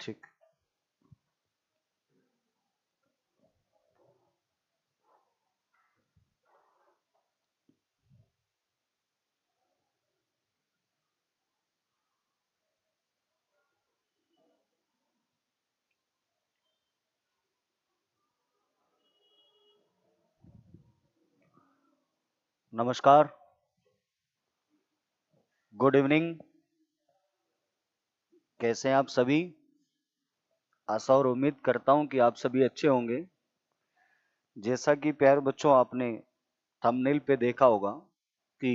ठीक। नमस्कार, good evening. कैसे हैं आप सभी? आशा और उम्मीद करता हूं कि आप सभी अच्छे होंगे। जैसा कि प्यारे बच्चों आपने थंबनेल पे देखा होगा कि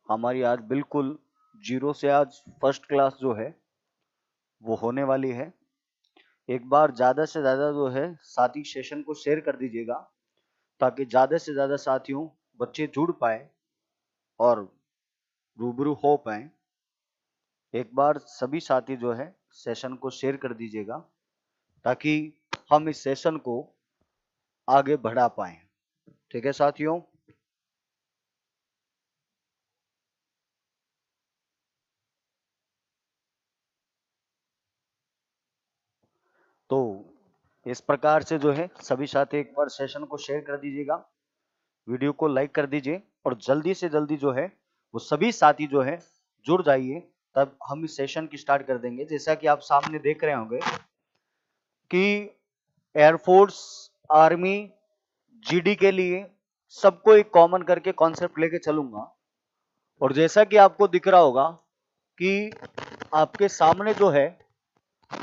हमारी आज बिल्कुल जीरो से आज फर्स्ट क्लास जो है वो होने वाली है। एक बार ज़्यादा से ज़्यादा जो है साथी सेशन को शेयर कर दीजिएगा ताकि ज़्यादा से ज़्यादा साथियों बच्चे जुड़ पाए और रूबरू हो पाए। एक बार सभी साथी जो है सेशन को शेयर कर दीजिएगा ताकि हम इस सेशन को आगे बढ़ा पाए। ठीक है साथियों? तो इस प्रकार से जो है सभी साथी एक बार सेशन को शेयर कर दीजिएगा, वीडियो को लाइक कर दीजिए और जल्दी से जल्दी जो है वो सभी साथी जो है जुड़ जाइए, तब हम इस सेशन की स्टार्ट कर देंगे। जैसा कि आप सामने देख रहे होंगे कि एयरफोर्स, आर्मी, जीडी के लिए सबको एक कॉमन करके कॉन्सेप्ट लेके चलूंगा। और जैसा कि आपको दिख रहा होगा कि आपके सामने जो है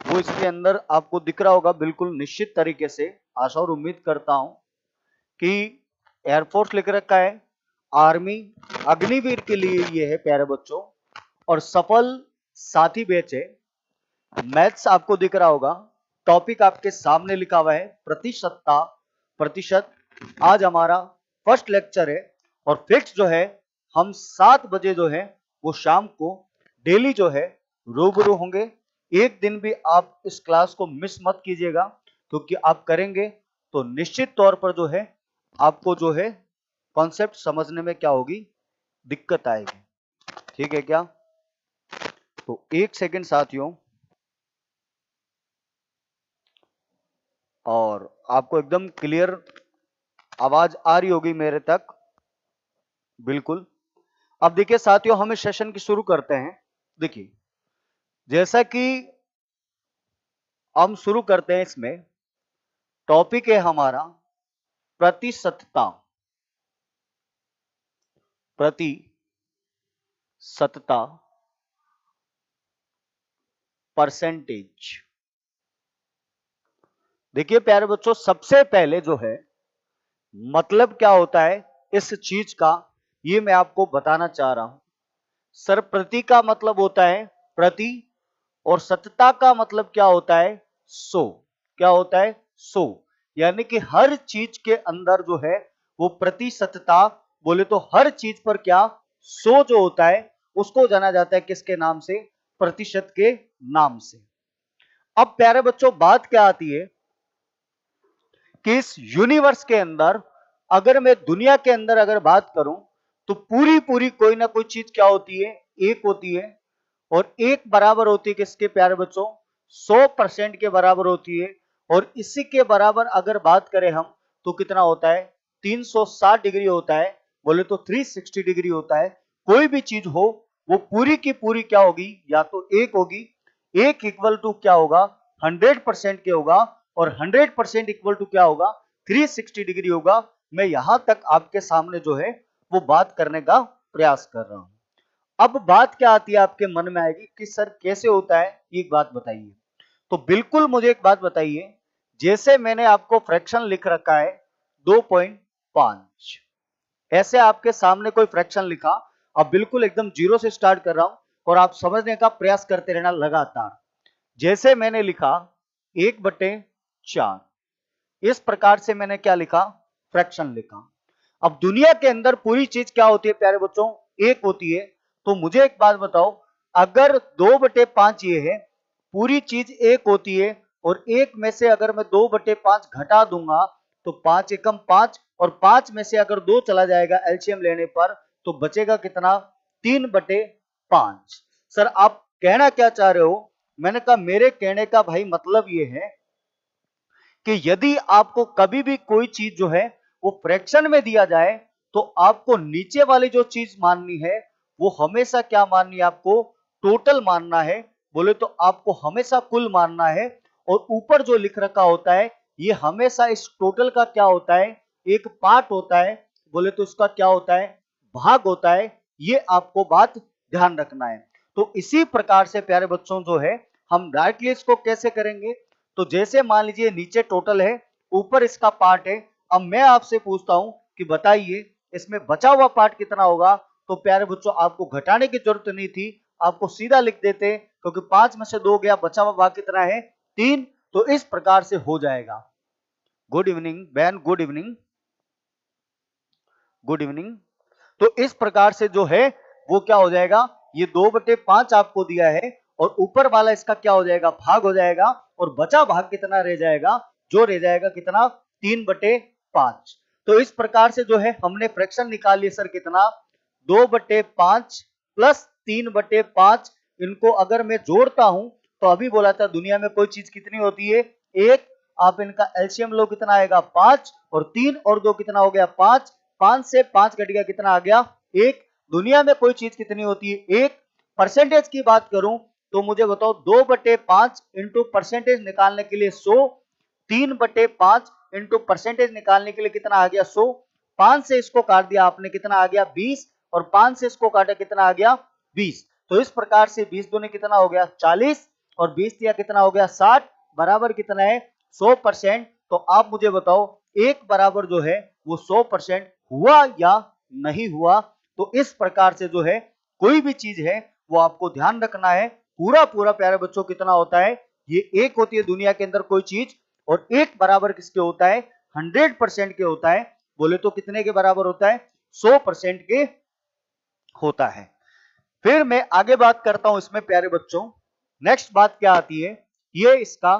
वो इसके अंदर आपको दिख रहा होगा बिल्कुल निश्चित तरीके से। आशा और उम्मीद करता हूं कि एयरफोर्स लिख रखा है, आर्मी, अग्निवीर के लिए ये है प्यारे बच्चों, और सफल साथी बैच है। मैथ्स आपको दिख रहा होगा, टॉपिक आपके सामने लिखा हुआ है प्रतिशतता, प्रतिशत। आज हमारा फर्स्ट लेक्चर है और फिक्स जो है हम 7 बजे जो है वो शाम को डेली जो है रूबरू होंगे। एक दिन भी आप इस क्लास को मिस मत कीजिएगा, क्योंकि आप करेंगे तो निश्चित तौर पर जो है आपको जो है कॉन्सेप्ट समझने में क्या होगी, दिक्कत आएगी। ठीक है क्या? तो एक सेकंड साथियों, और आपको एकदम क्लियर आवाज आ रही होगी मेरे तक, बिल्कुल। अब देखिए साथियों, हम इस सेशन की शुरू करते हैं। देखिए, जैसा कि हम शुरू करते हैं, इसमें टॉपिक है हमारा प्रतिशतता। प्रतिशतता, परसेंटेज। देखिए प्यारे बच्चों, सबसे पहले जो है मतलब क्या होता है इस चीज का, ये मैं आपको बताना चाह रहा हूं। सर, प्रति का मतलब होता है प्रति, और सतता का मतलब क्या होता है? सौ। क्या होता है? सौ। यानी कि हर चीज के अंदर जो है वो प्रतिशतता बोले तो हर चीज पर क्या, सौ जो होता है उसको जाना जाता है किसके नाम से? प्रतिशत के नाम से। अब प्यारे बच्चों, बात क्या आती है कि इस यूनिवर्स के अंदर, अगर मैं दुनिया के अंदर अगर बात करूं, तो पूरी पूरी कोई ना कोई चीज क्या होती है? एक होती है। और एक बराबर होती है किसके प्यारे बच्चों? 100% के बराबर होती है। और इसी के बराबर अगर बात करें हम, तो कितना होता है? 360 डिग्री होता है, बोले तो 360 डिग्री होता है। कोई भी चीज हो वो पूरी की पूरी क्या होगी? या तो एक होगी, एक इक्वल टू क्या होगा? 100% के होगा, और 100% इक्वल टू क्या होगा? 360 डिग्री होगा। मैं यहां तक आपके सामने जो है वो बात करने का प्रयास कर रहा हूं। अब बात क्या आती है आपके मन में आएगी कि सर कैसे होता है, एक बात बताइए। तो बिल्कुल मुझे एक बात बताइए, जैसे मैंने आपको फ्रैक्शन लिख रखा है 2.5, ऐसे आपके सामने कोई फ्रैक्शन लिखा, अब बिल्कुल एकदम जीरो से स्टार्ट कर रहा हूं और आप समझने का प्रयास करते रहना लगातार। जैसे मैंने लिखा 1/4, इस प्रकार से मैंने क्या लिखा? फ्रैक्शन लिखा। अब दुनिया के अंदर पूरी चीज क्या होती है प्यारे बच्चों? एक होती है। तो मुझे एक बात बताओ, अगर 2/5 ये है, पूरी चीज एक होती है, और एक में से अगर मैं 2/5 घटा दूंगा तो 5 एकम 5, और 5 में से अगर 2 चला जाएगा एलसीएम लेने पर, तो बचेगा कितना? 3/5। सर, आप कहना क्या चाह रहे हो? मैंने कहा मेरे कहने का भाई मतलब ये है कि यदि आपको कभी भी कोई चीज जो है वो फ्रैक्शन में दिया जाए तो आपको नीचे वाली जो चीज माननी है वो हमेशा क्या माननी है, आपको टोटल मानना है। बोले तो आपको हमेशा कुल मानना है। और ऊपर जो लिख रखा होता है ये हमेशा इस टोटल का क्या होता है, एक पार्ट होता है। बोले तो इसका क्या होता है, भाग होता है। ये आपको बात ध्यान रखना है। तो इसी प्रकार से प्यारे बच्चों जो है हम डायरेक्टली इसको कैसे करेंगे, तो जैसे मान लीजिए नीचे टोटल है, ऊपर इसका पार्ट है। अब मैं आपसे पूछता हूं कि बताइए इसमें बचा हुआ पार्ट कितना होगा। तो प्यारे बच्चों आपको घटाने की जरूरत नहीं थी, आपको सीधा लिख देते, क्योंकि 5 में से 2 गया, बचा हुआ भाग कितना है, 3। तो इस प्रकार से हो जाएगा। Good evening ban, good evening, good evening. तो इस प्रकार से जो है वो क्या हो जाएगा, ये 2/5 आपको दिया है और ऊपर वाला इसका क्या हो जाएगा, भाग हो जाएगा। और बचा भाग कितना रह जाएगा, जो रह जाएगा कितना, 3/5। तो इस प्रकार से जो है हमने फ्रैक्शन निकाल लिया सर कितना, 2/5 प्लस 3/5। इनको अगर मैं जोड़ता हूं तो अभी बोला था दुनिया में कोई चीज कितनी होती है, एक। आप इनका एलसीएम लो, कितना आएगा 5, और 3 और 2 कितना हो गया 5। 5 से 5 घट गया, कितना आ गया 1। दुनिया में कोई चीज कितनी होती है, एक। परसेंटेज की बात करूं तो मुझे बताओ 2/5 इंटू परसेंटेज निकालने के लिए 100, 3/5 इंटू परसेंटेज निकालने के लिए कितना आ गया 100। 5 से इसको काट दिया आपने, कितना आ गया 20, और 5 से इसको काटा कितना आ गया 20। तो इस प्रकार से 20 दूनी कितना हो गया 40, और 20 दिया कितना हो गया 60, बराबर कितना है 100%। तो आप मुझे बताओ एक बराबर जो है वो 100% हुआ या नहीं हुआ। तो इस प्रकार से जो है कोई भी चीज है वो आपको ध्यान रखना है। पूरा पूरा प्यारे बच्चों कितना होता है, ये एक होती है दुनिया के अंदर कोई चीज, और एक बराबर किसके होता है, 100% के होता है। बोले तो कितने के बराबर होता है, 100% के होता है। फिर मैं आगे बात करता हूं इसमें प्यारे बच्चों, नेक्स्ट बात क्या आती है, ये इसका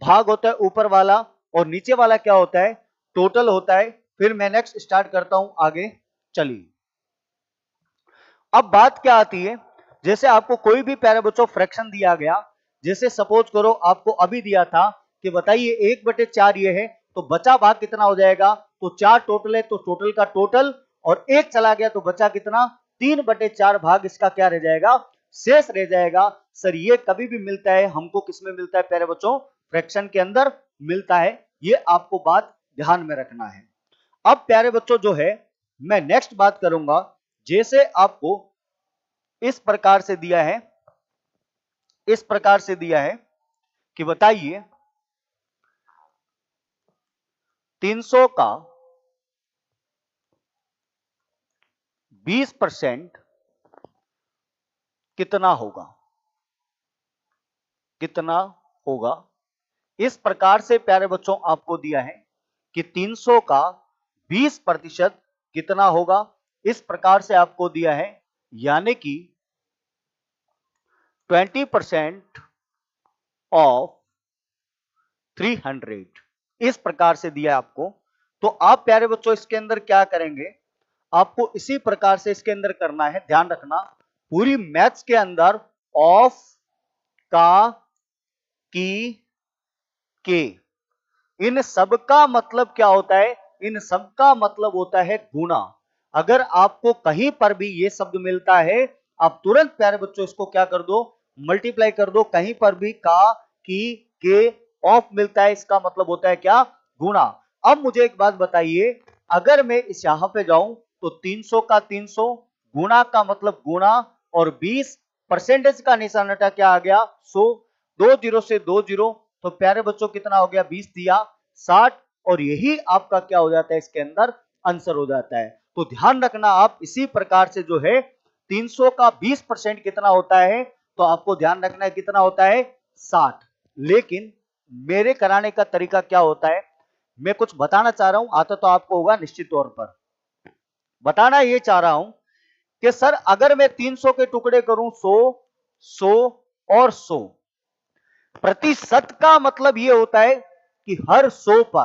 भाग होता है ऊपर वाला, और नीचे वाला क्या होता है, टोटल होता है। फिर मैं नेक्स्ट स्टार्ट करता हूं आगे, चलिए। अब बात क्या आती है, जैसे आपको कोई भी प्यारे बच्चों फ्रैक्शन दिया गया, जैसे सपोज करो आपको अभी दिया था कि बताइए 1/4 ये है, तो बचा भाग कितना हो जाएगा, तो 4 टोटल है तो टोटल का टोटल, और 1 चला गया तो बचा कितना, 3/4 भाग इसका क्या रह जाएगा, शेष रह जाएगा। सर ये कभी भी मिलता है हमको, किसमें मिलता है प्यारे बच्चों, फ्रैक्शन के अंदर मिलता है। ये आपको बात ध्यान में रखना है। अब प्यारे बच्चों जो है मैं नेक्स्ट बात करूंगा, जैसे आपको इस प्रकार से दिया है, इस प्रकार से दिया है कि बताइए 300 का 20% कितना होगा, कितना होगा। इस प्रकार से प्यारे बच्चों आपको दिया है कि 300 का 20% कितना होगा। इस प्रकार से आपको दिया है, यानी कि 20% ऑफ 300, इस प्रकार से दिया है आपको। तो आप प्यारे बच्चों इसके अंदर क्या करेंगे, आपको इसी प्रकार से इसके अंदर करना है। ध्यान रखना पूरी मैथ्स के अंदर ऑफ, का, की, के, इन सबका मतलब क्या होता है, इन सबका मतलब होता है गुणा। अगर आपको कहीं पर भी ये शब्द मिलता है, आप तुरंत प्यारे बच्चों इसको क्या कर दो, मल्टीप्लाई कर दो। कहीं पर भी का, की, के, ऑफ मिलता है, इसका मतलब होता है क्या, गुणा। अब मुझे एक बात बताइए, अगर मैं इस यहां पे जाऊं तो 300 का 300 गुणा का मतलब गुणा, और 20 परसेंटेज का निशान हटा क्या आ गया 100, 2 जीरो से 2 जीरो, तो प्यारे बच्चों कितना हो गया 20 दिया 60, और यही आपका क्या हो जाता है, इसके अंदर आंसर हो जाता है। तो ध्यान रखना आप इसी प्रकार से जो है 300 का 20% कितना होता है, तो आपको ध्यान रखना है कितना होता है 60। लेकिन मेरे कराने का तरीका क्या होता है, मैं कुछ बताना चाह रहा हूं, आता तो आपको होगा निश्चित तौर पर। बताना ये चाह रहा हूं कि सर अगर मैं 300 के टुकड़े करूं 100, 100 और 100, प्रतिशत का मतलब ये होता है कि हर 100 पर।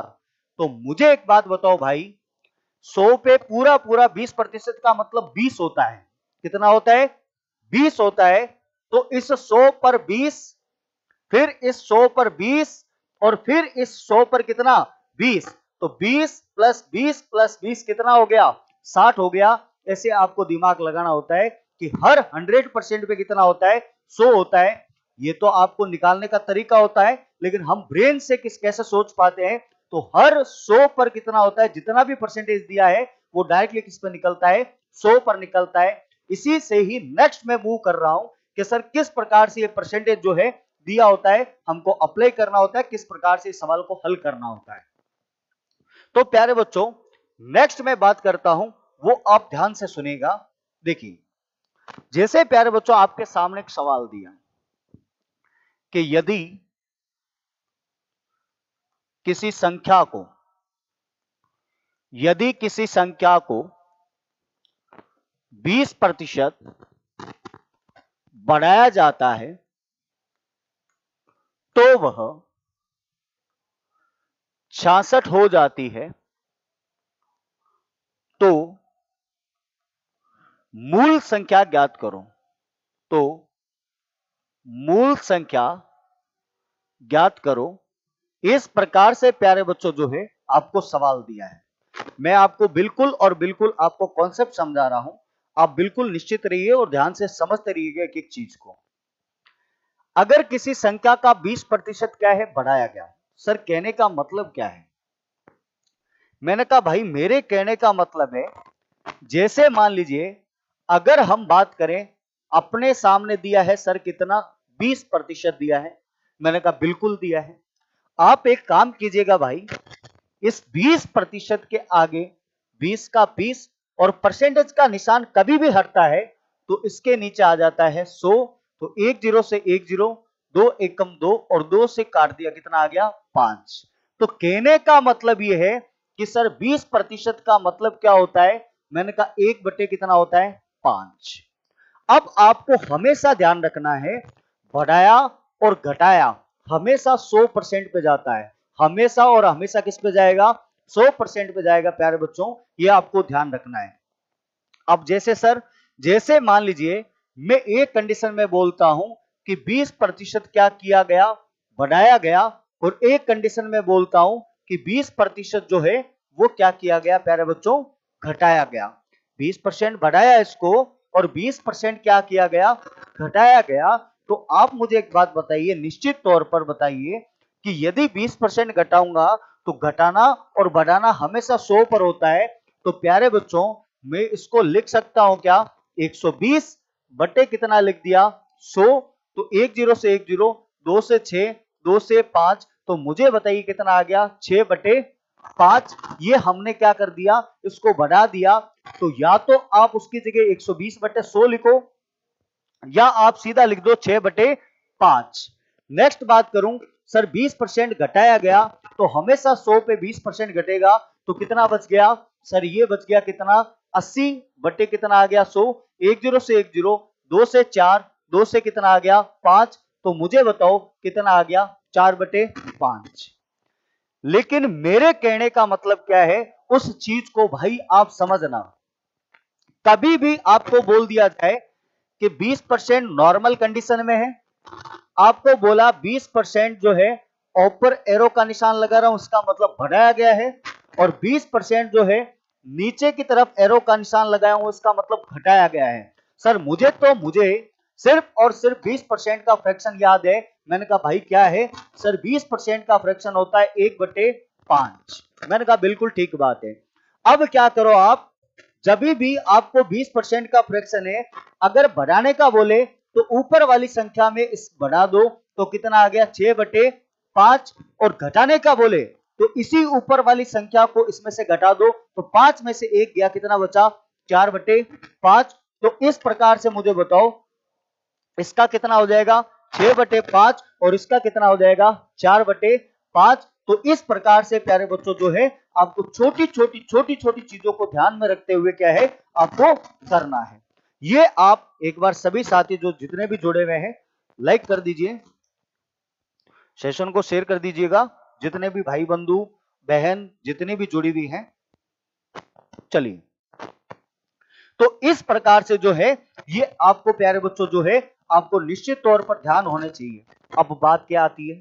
तो मुझे एक बात बताओ भाई, 100 पे पूरा पूरा 20% का मतलब 20 होता है। कितना होता है, 20 होता है। तो इस 100 पर 20 फिर इस 100 पर 20 और फिर इस 100 पर कितना 20, तो 20 प्लस 20 प्लस 20 कितना हो गया 60 हो गया। ऐसे आपको दिमाग लगाना होता है कि हर 100% पे कितना होता है 100 होता है। ये तो आपको निकालने का तरीका होता है, लेकिन हम ब्रेन से कैसे सोच पाते हैं, तो हर 100 पर कितना होता है, जितना भी परसेंटेज दिया है वो डायरेक्टली किस पर निकलता है 100 पर निकलता है। इसी से ही नेक्स्ट में मूव कर रहा हूं कि सर किस प्रकार से ये परसेंटेज जो है दिया होता है, हमको अप्लाई करना होता है, किस प्रकार से इस सवाल को हल करना होता है। तो प्यारे बच्चों, नेक्स्ट मैं बात करता हूं, वो आप ध्यान से सुनिएगा। देखिए, जैसे प्यारे बच्चों आपके सामने एक सवाल दिया कि यदि किसी संख्या को 20% बढ़ाया जाता है तो वह 66 हो जाती है, तो मूल संख्या ज्ञात करो। तो मूल संख्या ज्ञात करो, इस प्रकार से प्यारे बच्चों जो है आपको सवाल दिया है। मैं आपको बिल्कुल और बिल्कुल आपको कॉन्सेप्ट समझा रहा हूं, आप बिल्कुल निश्चित रहिए और ध्यान से समझते रहिएगा एक एक चीज को। अगर किसी संख्या का 20% क्या है बढ़ाया गया, सर कहने का मतलब क्या है? मैंने कहा भाई मेरे कहने का मतलब है, जैसे मान लीजिए अगर हम बात करें, अपने सामने दिया है सर कितना 20% दिया है, मैंने कहा बिल्कुल दिया है। आप एक काम कीजिएगा भाई, इस 20% के आगे 20 का 20 और परसेंटेज का निशान कभी भी हटता है तो इसके नीचे आ जाता है 100। तो 10 से 10, 2 एकम 2 और 2 से काट दिया, कितना आ गया 5। तो कहने का मतलब यह है कि सर 20% का मतलब क्या होता है, मैंने कहा 1 बटे कितना होता है 5। अब आपको हमेशा ध्यान रखना है, बढ़ाया और घटाया हमेशा 100% पे जाता है, हमेशा और हमेशा किस पे जाएगा 100% पे जाएगा प्यारे बच्चों, ये आपको ध्यान रखना है। अब जैसे सर, जैसे मान लीजिए मैं एक कंडीशन में बोलता हूं कि 20% क्या किया गया बढ़ाया गया, और एक कंडीशन में बोलता हूं कि 20% जो है वो क्या किया गया प्यारे बच्चों घटाया गया। 20% बढ़ाया इसको और 20% क्या किया गया घटाया गया। तो आप मुझे एक बात बताइए, निश्चित तौर पर बताइए कि यदि 20% घटाऊंगा तो घटाना और बढ़ाना हमेशा 100 पर होता है। तो प्यारे बच्चों मैं इसको लिख सकता हूं क्या 120 बटे कितना लिख दिया 100। तो 10 से 10, 2 से 6, 2 से 5, तो मुझे बताइए कितना आ गया 6 बटे 5। ये हमने क्या कर दिया इसको बढ़ा दिया। तो या तो आप उसकी जगह 120 बटे 100 लिखो, या आप सीधा लिख दो 6 बटे 5। नेक्स्ट बात करूं, सर 20% घटाया गया तो हमेशा 100 पे 20% घटेगा, तो कितना बच गया सर, ये बच गया कितना 80 बटे कितना आ गया 100। 10 से 10, 2 से 4, 2 से कितना आ गया 5। तो मुझे बताओ कितना आ गया 4 बटे 5। लेकिन मेरे कहने का मतलब क्या है, उस चीज को भाई आप समझना। कभी भी आपको बोल दिया जाए कि 20% नॉर्मल कंडीशन में है, आपको बोला 20% जो है ऊपर एरो का निशान लगा रहा हूं उसका मतलब बढ़ाया गया है, और 20% जो है नीचे की तरफ एरो का निशान लगाया हूं उसका मतलब घटाया गया है। सर मुझे सिर्फ और सिर्फ 20% का फ्रैक्शन याद है। मैंने कहा भाई क्या है सर, 20% का फ्रैक्शन होता है 1 बटे 5। मैंने कहा बिल्कुल ठीक बात है। अब क्या करो आप, जब भी आपको 20% का फ्रैक्शन है, अगर बढ़ाने का बोले तो ऊपर वाली संख्या में इस बढ़ा दो, तो कितना आ गया 6 बटे 5। और घटाने का बोले तो इसी ऊपर वाली संख्या को इसमें से घटा दो, तो 5 में से 1 गया, कितना बचा 4 बटे 5। तो इस प्रकार से मुझे बताओ इसका कितना हो जाएगा 6 बटे 5 और इसका कितना हो जाएगा 4 बटे 5। तो इस प्रकार से प्यारे बच्चों जो है आपको छोटी छोटी चीजों को ध्यान में रखते हुए क्या है आपको करना है। ये आप एक बार सभी साथी जो जितने भी जुड़े हुए हैं लाइक कर दीजिए, सेशन को शेयर कर दीजिएगा, जितने भी भाई बंधु बहन जितनी भी जुड़ी हुई हैं। चलिए, तो इस प्रकार से जो है ये आपको प्यारे बच्चों जो है आपको निश्चित तौर पर ध्यान होने चाहिए। अब बात क्या आती है,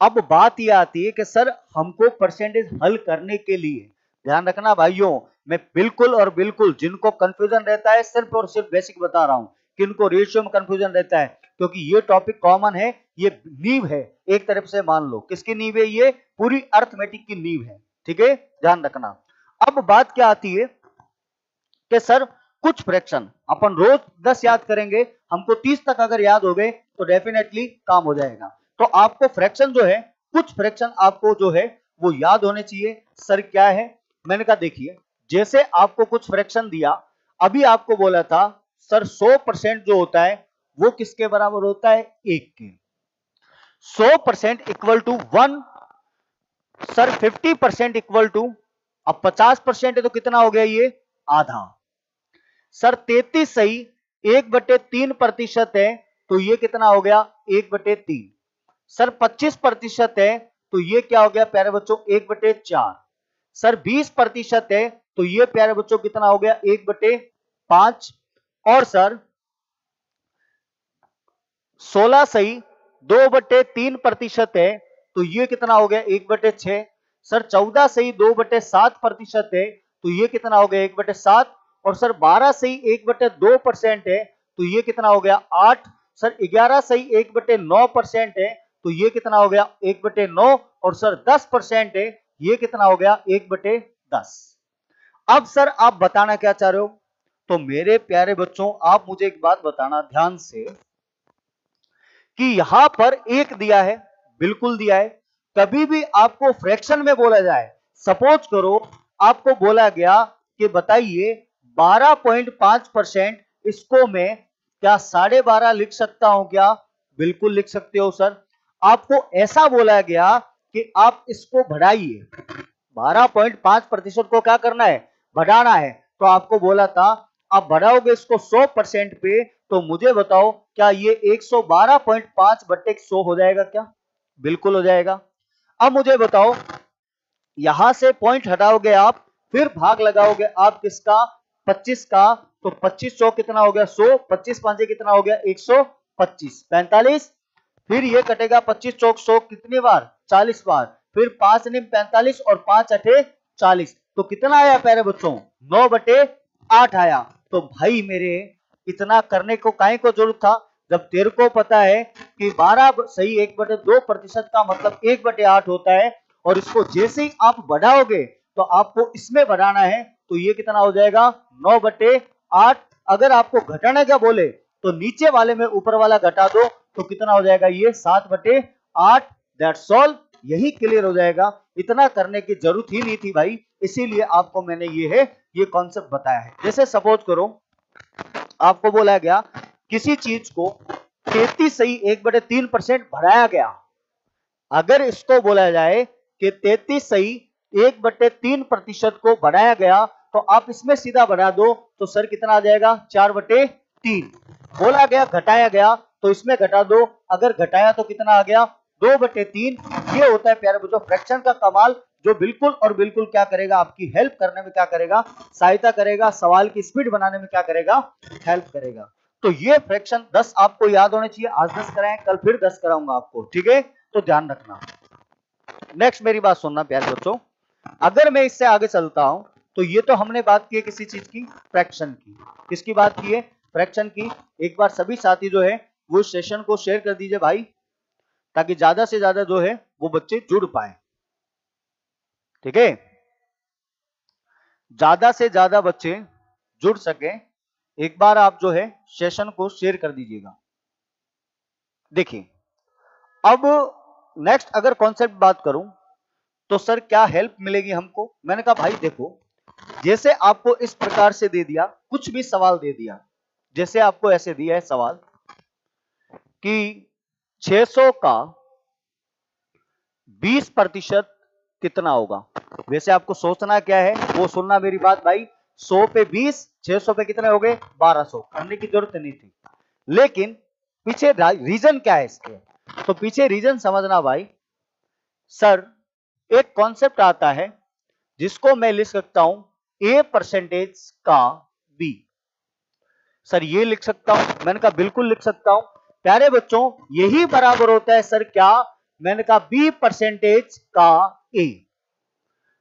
अब बात यह आती है कि सर हमको परसेंटेज हल करने के लिए, ध्यान रखना भाइयों, मैं बिल्कुल और बिल्कुल जिनको कंफ्यूजन रहता है सिर्फ और सिर्फ बेसिक बता रहा हूं, किनको रेशियो में कंफ्यूजन रहता है, क्योंकि ये टॉपिक कॉमन है, ये नींव है, एक तरफ से मान लो किसकी नींव है, ये पूरी अर्थमेटिक की नींव है, ठीक है, ध्यान रखना। अब बात क्या आती है कि सर कुछ फ्रैक्शन अपन रोज 10 याद करेंगे, हमको 30 तक अगर याद हो गए तो डेफिनेटली काम हो जाएगा। तो आपको फ्रैक्शन जो है, कुछ फ्रैक्शन आपको जो है वो याद होने चाहिए। सर क्या है, मैंने कहा देखिए, जैसे आपको कुछ फ्रैक्शन दिया, अभी आपको बोला था सर 100% जो होता है वो किसके बराबर होता है, एक के। 100% equal to 1, sir 50% equal to, अब 50% है तो कितना हो गया, ये आधा। सर 33 सही 1/3% है तो ये कितना हो गया, 1/3। सर 25% है तो ये क्या हो गया प्यारे बच्चों, 1/4। सर 20% है तो ये प्यारे बच्चों कितना हो गया, 1/5। और सर 16 सही 2/3% है तो ये कितना हो गया, 1/6। सर 14 सही 2/7% है तो ये कितना हो गया, 1/7। और सर 12 सही 1/2% है तो ये कितना हो गया, 8। सर 11 सही 1/9% है तो ये कितना हो गया, 1/9। और सर 10% है, ये कितना हो गया, 1/10। अब सर आप बताना क्या चाह रहे हो, तो मेरे प्यारे बच्चों आप मुझे एक बात बताना ध्यान से कि यहां पर एक दिया है, बिल्कुल दिया है। कभी भी आपको फ्रैक्शन में बोला जाए, सपोज करो आपको बोला गया कि बताइए 12.5%, इसको मैं क्या 12.5 लिख सकता हूं क्या, बिल्कुल लिख सकते हो सर। आपको ऐसा बोला गया कि आप इसको बढ़ाइए, 12.5% को क्या करना है, बढ़ाना है। तो आपको बोला था आप बढ़ाओगे इसको 100% पे, तो मुझे बताओ क्या ये 112.5/100 हो जाएगा क्या, बिल्कुल हो जाएगा। अब मुझे बताओ यहां से पॉइंट हटाओगे आप, फिर भाग लगाओगे आप किसका, 25 का, तो 2500 कितना हो गया, 100, 25 पांचे कितना हो गया, 125, 45। फिर ये कटेगा 25 चौक 100 कितनी बार, 40 बार। फिर 5 निम 45 और 5 अठे 40, तो कितना आया प्यारे बच्चों, 9/8 आया। तो भाई मेरे इतना करने को काहे को जरूरत था, जब तेरे को पता है कि 12 सही 1/2% का मतलब 1/8 होता है, और इसको जैसे ही आप बढ़ाओगे तो आपको इसमें बढ़ाना है, तो ये कितना हो जाएगा, 9/8। अगर आपको घटाना क्या बोले तो नीचे वाले में ऊपर वाला घटा दो, तो कितना हो जाएगा, ये 7/8। दैट्स ऑल, यही क्लियर हो जाएगा, इतना करने की जरूरत ही नहीं थी भाई, इसीलिए आपको मैंने ये कॉन्सेप्ट बताया है। जैसे सपोज करो आपको बोला गया किसी चीज को 33 सही 1/3% बढ़ाया गया, अगर इसको बोला जाए कि 33 सही 1/3% को बढ़ाया गया, तो आप इसमें सीधा बढ़ा दो तो सर कितना आ जाएगा, 4/3। बोला गया घटाया गया तो इसमें घटा दो, अगर घटाया तो कितना आ गया, 2/3। ये होता है प्यारे बच्चों फ्रैक्शन का कमाल, जो बिल्कुल और बिल्कुल क्या करेगा, आपकी हेल्प करने में क्या करेगा, सहायता करेगा, सवाल की स्पीड बनाने में क्या करेगा, हेल्प करेगा। तो ये फ्रैक्शन 10 आपको याद होने चाहिए, आज 10 कराएं, कल फिर 10 कराऊंगा आपको, ठीक है, तो ध्यान रखना। नेक्स्ट मेरी बात सुनना प्यारे बच्चों, अगर मैं इससे आगे चलता हूं, तो ये तो हमने बात की है किसी चीज की, फ्रैक्शन की। किसकी बात की है, फ्रैक्शन की। एक बार सभी साथी जो है वो सेशन को शेयर कर दीजिए भाई, ताकि ज्यादा से ज्यादा जो है वो बच्चे जुड़ पाए, ठीक है, ज्यादा से ज्यादा बच्चे जुड़ सके। एक बार आप जो है सेशन को शेयर कर दीजिएगा। देखिए अब नेक्स्ट अगर कॉन्सेप्ट बात करूं, तो सर क्या हेल्प मिलेगी हमको। मैंने कहा भाई देखो, जैसे आपको इस प्रकार से दे दिया, कुछ भी सवाल दे दिया, जैसे आपको ऐसे दिया है सवाल कि 600 का 20% कितना होगा। वैसे आपको सोचना क्या है वो सुनना मेरी बात भाई, 100 पे 20, 600 पे कितने हो गए, 1200, करने की जरूरत नहीं थी। लेकिन पीछे रीजन क्या है इसके, तो पीछे रीजन समझना भाई। सर एक कॉन्सेप्ट आता है जिसको मैं लिख सकता हूं A परसेंटेज का B। सर ये लिख सकता हूं, मैंने कहा बिल्कुल लिख सकता हूं। प्यारे बच्चों यही बराबर होता है सर क्या, मैंने कहा बी परसेंटेज का ए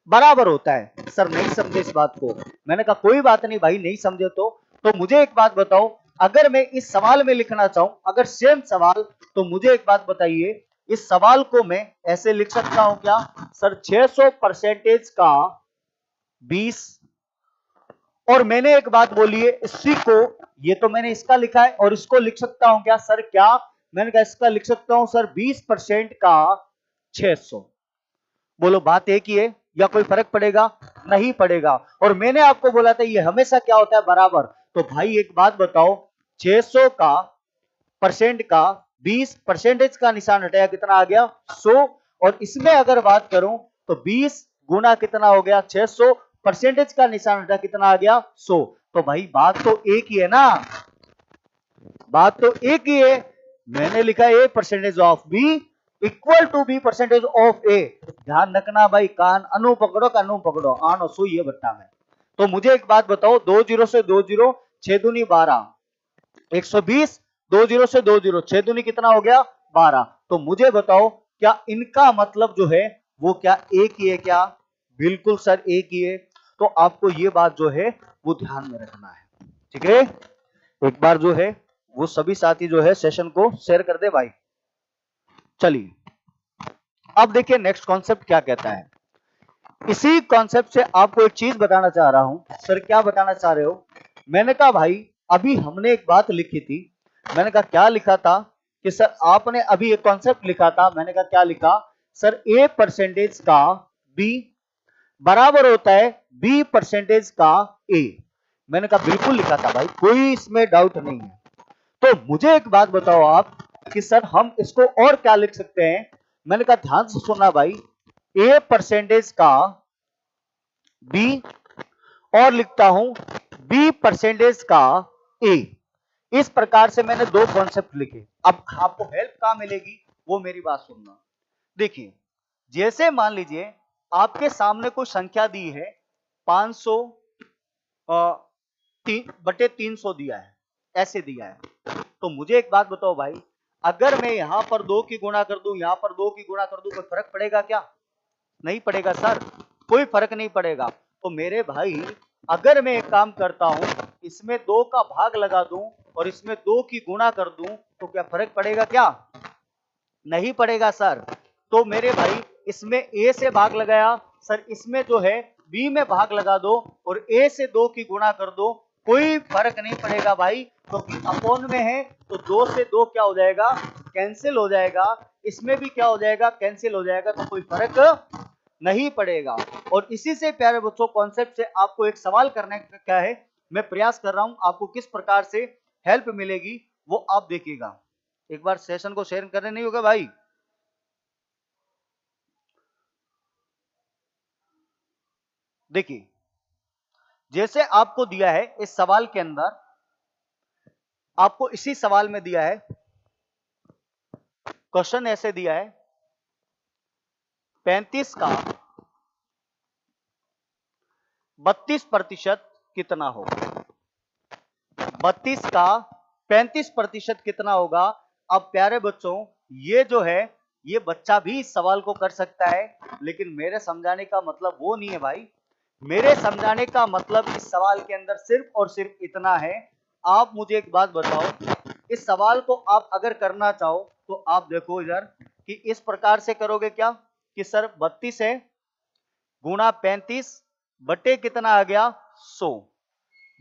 बराबर होता है। सर नहीं समझे इस बात को, मैंने कहा कोई बात नहीं भाई, नहीं समझे तो मुझे एक बात बताओ, अगर मैं इस सवाल में लिखना चाहूं, अगर सेम सवाल, तो मुझे एक बात बताइए, इस सवाल को मैं ऐसे लिख सकता हूं क्या सर, 600 परसेंटेज का 20, और मैंने एक बात बोली है इसी को, ये तो मैंने इसका लिखा है, और इसको लिख सकता हूं क्या सर क्या, मैंने कहा इसका लिख सकता हूं सर 20% का 600। बोलो बात एक ही है या कोई फर्क पड़ेगा? नहीं पड़ेगा। और मैंने आपको बोला था ये हमेशा क्या होता है, बराबर। तो भाई एक बात बताओ, 600 का परसेंट का 20 परसेंटेज का निशान हटाया, कितना आ गया 100। और इसमें अगर बात करूं तो 20 गुना कितना हो गया 600, परसेंटेज का निशान हटा कितना आ गया 100। तो भाई बात तो एक ही है ना, बात तो एक ही है। मैंने लिखा A percentage of B equal to B percentage of A. ध्यान रखना भाई, कान अनु पकड़ो, कानू पकड़ो, आनो सुई है बट्टा में। तो मुझे एक बात बताओ, 2 जीरो से 2 जीरो, 6 दूनी 12, 120, 2 जीरो से 2 जीरो, 6 दूनी कितना हो गया 12। तो मुझे बताओ क्या इनका मतलब जो है वो क्या एक ही है क्या? बिल्कुल सर एक ही है। तो आपको ये बात जो है वो ध्यान में रखना है, ठीक है। एक बार जो है वो सभी साथी जो है सेशन को शेयर कर दे भाई। चलिए अब देखिए नेक्स्ट कॉन्सेप्ट क्या कहता है। इसी कॉन्सेप्ट से आपको एक चीज बताना चाह रहा हूं। सर क्या बताना चाह रहे हो? मैंने कहा भाई अभी हमने एक बात लिखी थी, मैंने कहा क्या लिखा था कि सर आपने अभी एक कॉन्सेप्ट लिखा था, मैंने कहा क्या लिखा सर, ए परसेंटेज का बी बराबर होता है बी परसेंटेज का ए। मैंने कहा बिल्कुल लिखा था भाई, कोई इसमें डाउट नहीं है। तो मुझे एक बात बताओ आप कि सर हम इसको और क्या लिख सकते हैं? मैंने कहा ध्यान से सुनना भाई, ए परसेंटेज का बी और लिखता हूं बी परसेंटेज का ए। इस प्रकार से मैंने दो कॉन्सेप्ट लिखे। अब आपको हेल्प कहां मिलेगी वो मेरी बात सुनना। देखिए जैसे मान लीजिए आपके सामने कोई संख्या दी है 500 बटे 300 दिया है, ऐसे दिया है। तो मुझे एक बात बताओ भाई, अगर मैं यहां पर 2 की गुणा कर दूं, यहां पर 2 की गुणा कर दूं, कोई फर्क पड़ेगा क्या? नहीं पड़ेगा सर, कोई फर्क नहीं पड़ेगा। तो मेरे भाई अगर मैं एक काम करता हूं, इसमें 2 का भाग लगा दूं और इसमें 2 की गुणा कर दूं, तो क्या फर्क पड़ेगा क्या? नहीं पड़ेगा सर। तो मेरे भाई इसमें ए से भाग लगाया, सर इसमें जो है बी में भाग लगा दो और ए से 2 की गुणा कर दो, कोई फर्क नहीं पड़ेगा भाई, क्योंकि अपोन में है तो 2 से 2 क्या हो जाएगा, कैंसिल हो जाएगा। इसमें भी क्या हो जाएगा, कैंसिल हो जाएगा, तो कोई फर्क नहीं पड़ेगा। और इसी से प्यारे बच्चों कॉन्सेप्ट से आपको एक सवाल करने का क्या है, मैं प्रयास कर रहा हूं, आपको किस प्रकार से हेल्प मिलेगी वो आप देखिएगा। एक बार सेशन को शेयर करने नहीं होगा भाई। देखिए जैसे आपको दिया है इस सवाल के अंदर, आपको इसी सवाल में दिया है, क्वेश्चन ऐसे दिया है 35 का 32% कितना होगा? 32 का 35% कितना होगा? अब प्यारे बच्चों ये जो है ये बच्चा भी इस सवाल को कर सकता है, लेकिन मेरे समझाने का मतलब वो नहीं है भाई। मेरे समझाने का मतलब इस सवाल के अंदर सिर्फ और सिर्फ इतना है। आप मुझे एक बात बताओ, इस सवाल को आप अगर करना चाहो तो आप देखो इधर कि इस प्रकार से करोगे क्या कि सर 32 है गुणा 35 बटे कितना आ गया 100,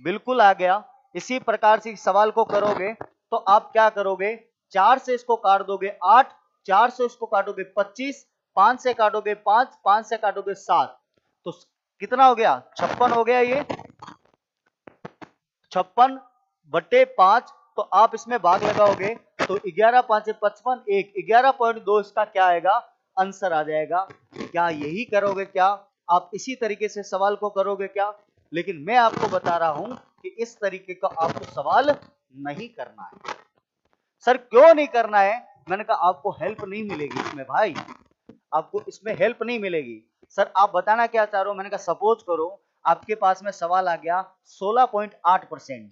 बिल्कुल आ गया। इसी प्रकार से सवाल को करोगे तो आप क्या करोगे, 4 से इसको काट दोगे 8, 4 से इसको काटोगे 25, 5 से काटोगे 5, 5 से काटोगे 7, तो कितना हो गया 56 हो गया। ये 56 बटे 5, तो आप इसमें भाग लगाओगे तो 11 5 55, 11.2 इसका क्या आएगा, आंसर आ जाएगा। क्या यही करोगे क्या? आप इसी तरीके से सवाल को करोगे क्या? लेकिन मैं आपको बता रहा हूं कि इस तरीके का आपको सवाल नहीं करना है। सर क्यों नहीं करना है? मैंने कहा आपको हेल्प नहीं मिलेगी इसमें भाई, आपको इसमें हेल्प नहीं मिलेगी। सर आप बताना क्या चाह रहे हो? मैंने कहा सपोज करो आपके पास में सवाल आ गया 16.8%,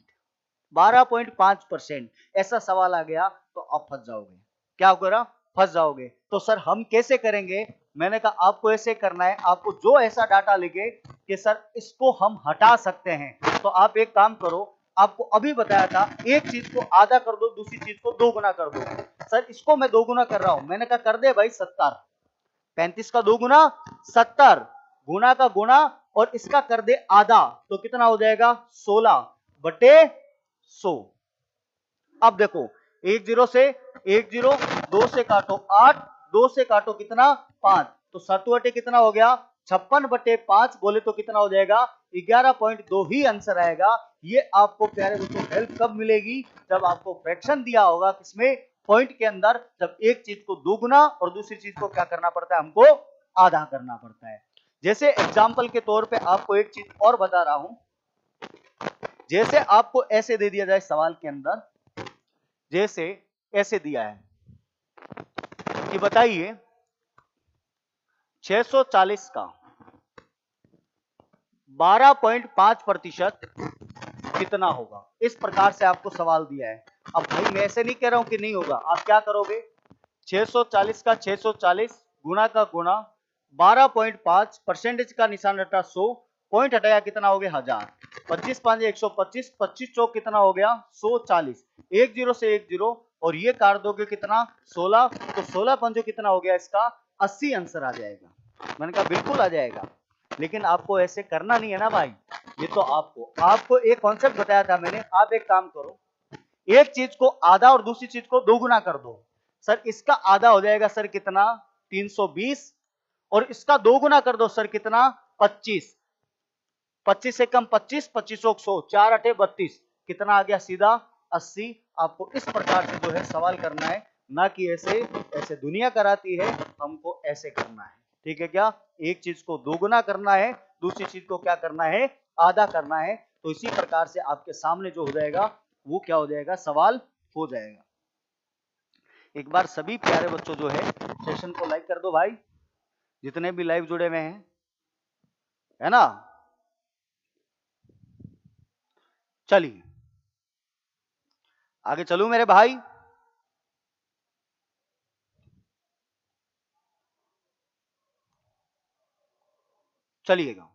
12.5%। ऐसा सवाल आ गया तो आप फंस जाओगे। क्या होगा? फंस जाओगे। तो सर हम कैसे करेंगे? मैंने कहा आपको ऐसे करना है, आपको जो ऐसा डाटा लगे कि सर इसको हम हटा सकते हैं, तो आप एक काम करो, आपको अभी बताया था एक चीज को आधा कर दो, दूसरी चीज को दो गुना कर दो। सर इसको मैं दो गुना कर रहा हूं, मैंने कहा कर दे भाई 70। 35 का दो गुना 70, गुना का गुना, और इसका कर दे आधा, तो कितना हो जाएगा? 16/100। अब देखो, 10 से 10, 2 से काटो 8, 2 से काटो कितना? 5, तो 7 कितना हो गया? 56/5 बोले तो कितना हो जाएगा? 11.2 ही आंसर आएगा। ये आपको प्यारे बच्चों हेल्प कब मिलेगी? जब आपको फ्रैक्शन दिया होगा, किसमें? पॉइंट के अंदर, जब एक चीज को दोगुना और दूसरी चीज को क्या करना पड़ता है? हमको आधा करना पड़ता है। जैसे एग्जाम्पल के तौर पे आपको एक चीज और बता रहा हूं, जैसे आपको ऐसे दे दिया जाए सवाल के अंदर, जैसे ऐसे दिया है कि बताइए 640 का 12.5% कितना होगा? इस प्रकार से आपको सवाल दिया है। अब भाई मैं ऐसे नहीं कह रहा हूं कि नहीं होगा, आप क्या करोगे? 640 का 640 गुणा का गुणा 12.5, परसेंटेज का निशान हटा 100, पॉइंट हटाया कितना हो गया? 1000। 25 5 125, 25 चौक कितना हो गया? 140। 10 से 10 और ये काट दोगे कितना? 16, तो 16 पंजो कितना हो गया इसका? 80 आंसर आ जाएगा। मैंने कहा बिल्कुल आ जाएगा, लेकिन आपको ऐसे करना नहीं है ना भाई। ये तो आपको एक कॉन्सेप्ट बताया था मैंने। आप एक काम करो, एक चीज को आधा और दूसरी चीज को दोगुना कर दो। सर इसका आधा हो जाएगा सर कितना? 320, और इसका दोगुना कर दो सर कितना? 25। 25 से कम 25, 25 100, 4 8 32, कितना आ गया? सीधा 80। आपको इस प्रकार से जो है सवाल करना है, ना कि ऐसे ऐसे दुनिया कराती है, हमको ऐसे करना है। ठीक है क्या? एक चीज को दोगुना करना है, दूसरी चीज को क्या करना है? आधा करना है। तो इसी प्रकार से आपके सामने जो हो जाएगा वो क्या हो जाएगा? सवाल हो जाएगा। एक बार सभी प्यारे बच्चों जो है सेशन को लाइक कर दो भाई, जितने भी लाइव जुड़े हुए हैं, है ना? चलिए आगे चलूं मेरे भाई। चलिएगा,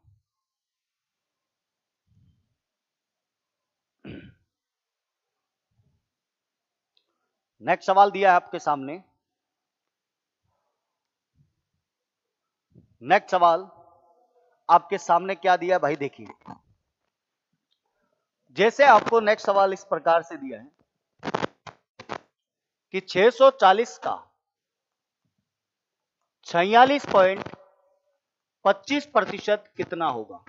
नेक्स्ट सवाल दिया है आपके सामने। नेक्स्ट सवाल आपके सामने क्या दिया भाई? देखिए, जैसे आपको नेक्स्ट सवाल इस प्रकार से दिया है कि 640 का 46.25% कितना होगा?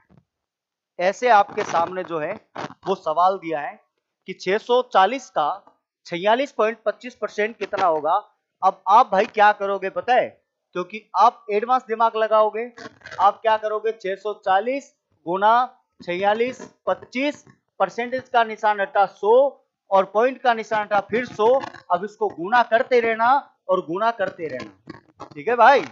ऐसे आपके सामने जो है वो सवाल दिया है कि 640 का 46.25% कितना होगा। अब आप भाई क्या करोगे पता है? क्योंकि आप एडवांस दिमाग लगाओगे, आप क्या करोगे? 640 गुना 46 25, परसेंटेज का निशान हटा 100 और पॉइंट का निशान हटा फिर 100। अब इसको गुना करते रहना और गुना करते रहना। ठीक है भाई?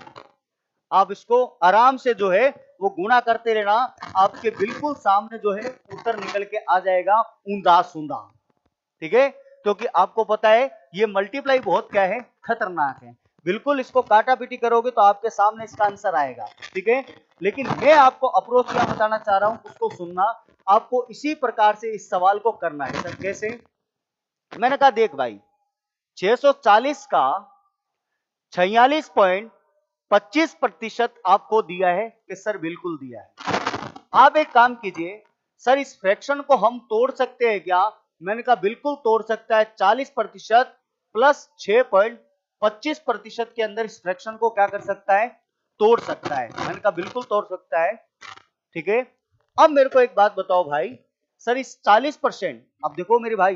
आप इसको आराम से जो है वो गुणा करते रहना, आपके बिल्कुल सामने जो है उत्तर निकल के आ जाएगा ऊंधा सूंधा। ठीक है? क्योंकि आपको पता है ये मल्टीप्लाई बहुत क्या है? खतरनाक है। बिल्कुल इसको काटा पीटी करोगे तो आपके सामने इसका आंसर आएगा। ठीक है? लेकिन मैं आपको अप्रोच क्या बताना चाह रहा हूं उसको सुनना। आपको इसी प्रकार से इस सवाल को करना है। सर कैसे? मैंने कहा देख भाई, 640 का 46.25% आपको दिया है कि सर बिल्कुल दिया है। आप एक काम कीजिए, सर इस फ्रैक्शन को हम तोड़ सकते हैं क्या? मैंने कहा बिल्कुल तोड़ सकता है। 40% प्लस 6.25% के अंदर इस फ्रैक्शन को क्या कर सकता है? तोड़ सकता है। मैंने कहा बिल्कुल तोड़ सकता है। ठीक है? अब मेरे को एक बात बताओ भाई, सर इस 40%, अब देखो मेरे भाई,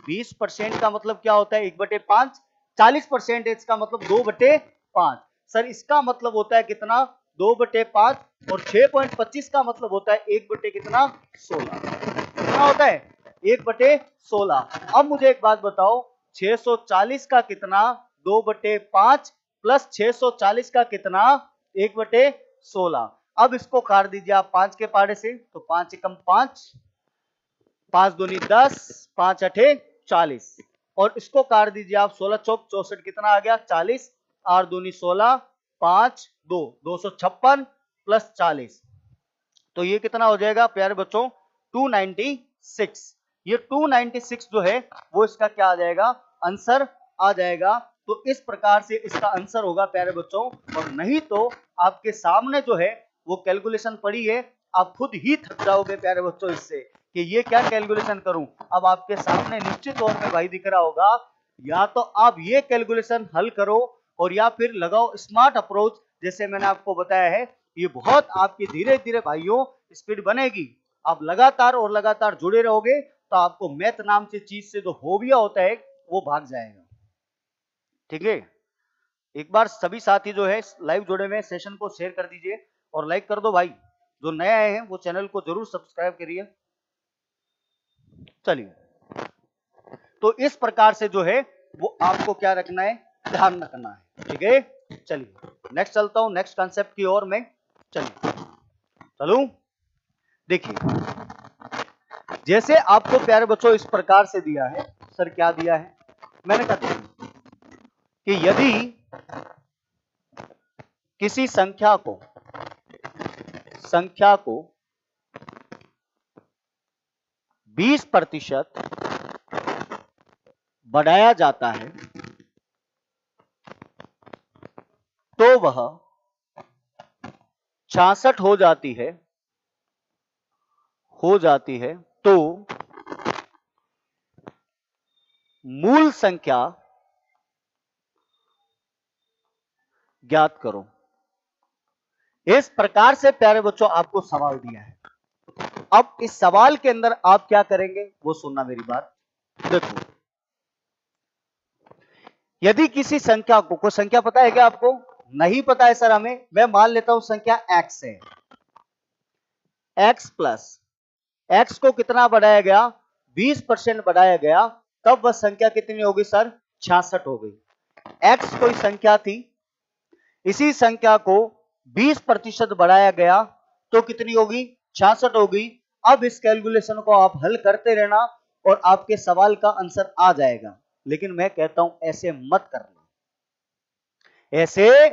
20% का मतलब क्या होता है? 1/5। 40% का मतलब 2/5। सर इसका मतलब होता है कितना? 2/5। और 6.25 का मतलब होता है 1 कितना? 16। कितना होता है? 1/16। अब मुझे एक बात बताओ, 640 का कितना? 2/5 प्लस 640 का कितना? 1/16। अब इसको काट दीजिए आप 5 के पाड़े से, तो 5 एकम 5, 5 दूनी 10, 5 अठे 40 और इसको काट दीजिए आप 16 चौक 64 कितना आ गया 40, 8 दूनी 16, 5 2 256 प्लस 40 तो ये कितना हो जाएगा प्यारे बच्चों 296। ये 296 जो है वो इसका क्या आ जाएगा आंसर आ जाएगा। तो इस प्रकार से इसका आंसर होगा प्यारे बच्चों। और नहीं तो आपके सामने जो है वो कैलकुलेशन पड़ी है, आप खुद ही थक जाओगे प्यारे बच्चों इससे कि ये क्या कैलकुलेशन करूं। अब आपके सामने निश्चित तौर पे भाई दिख रहा होगा, या तो आप ये कैलकुलेशन हल करो और या फिर लगाओ स्मार्ट अप्रोच, जैसे मैंने आपको बताया है। ये बहुत आपकी धीरे धीरे भाइयों स्पीड बनेगी। आप लगातार और लगातार जुड़े रहोगे तो आपको मैथ नाम से चीज से जो फोबिया होता है वो भाग जाएगा। ठीक है, एक बार सभी साथी जो है लाइव जुड़े हुए सेशन को शेयर कर दीजिए और लाइक कर दो भाई। जो नए आए हैं वो चैनल को जरूर सब्सक्राइब करिए। चलिए, तो इस प्रकार से जो है वो आपको क्या रखना है, ध्यान रखना है। ठीक है, चलिए नेक्स्ट चलता हूं, नेक्स्ट कॉन्सेप्ट की ओर मैं। चलिए चलूं, देखिए जैसे आपको प्यारे बच्चों इस प्रकार से दिया है, सर क्या दिया है, मैंने कहा कि यदि किसी संख्या को 20% बढ़ाया जाता है तो वह 66 हो जाती है तो मूल संख्या ज्ञात करो। इस प्रकार से प्यारे बच्चों आपको सवाल दिया है। अब इस सवाल के अंदर आप क्या करेंगे वो सुनना मेरी बात। देखो, यदि किसी संख्या को, कोई संख्या पता है क्या आपको, नहीं पता है सर हमें, मैं मान लेता हूं संख्या x है, x प्लस x को कितना बढ़ाया गया 20% बढ़ाया गया, तब वह संख्या कितनी होगी सर 66 हो गई। x कोई संख्या थी, इसी संख्या को 20% बढ़ाया गया तो कितनी होगी 66 होगी। अब इस कैलकुलेशन को आप हल करते रहना और आपके सवाल का आंसर आ जाएगा। लेकिन मैं कहता हूं ऐसे मत करना, ऐसे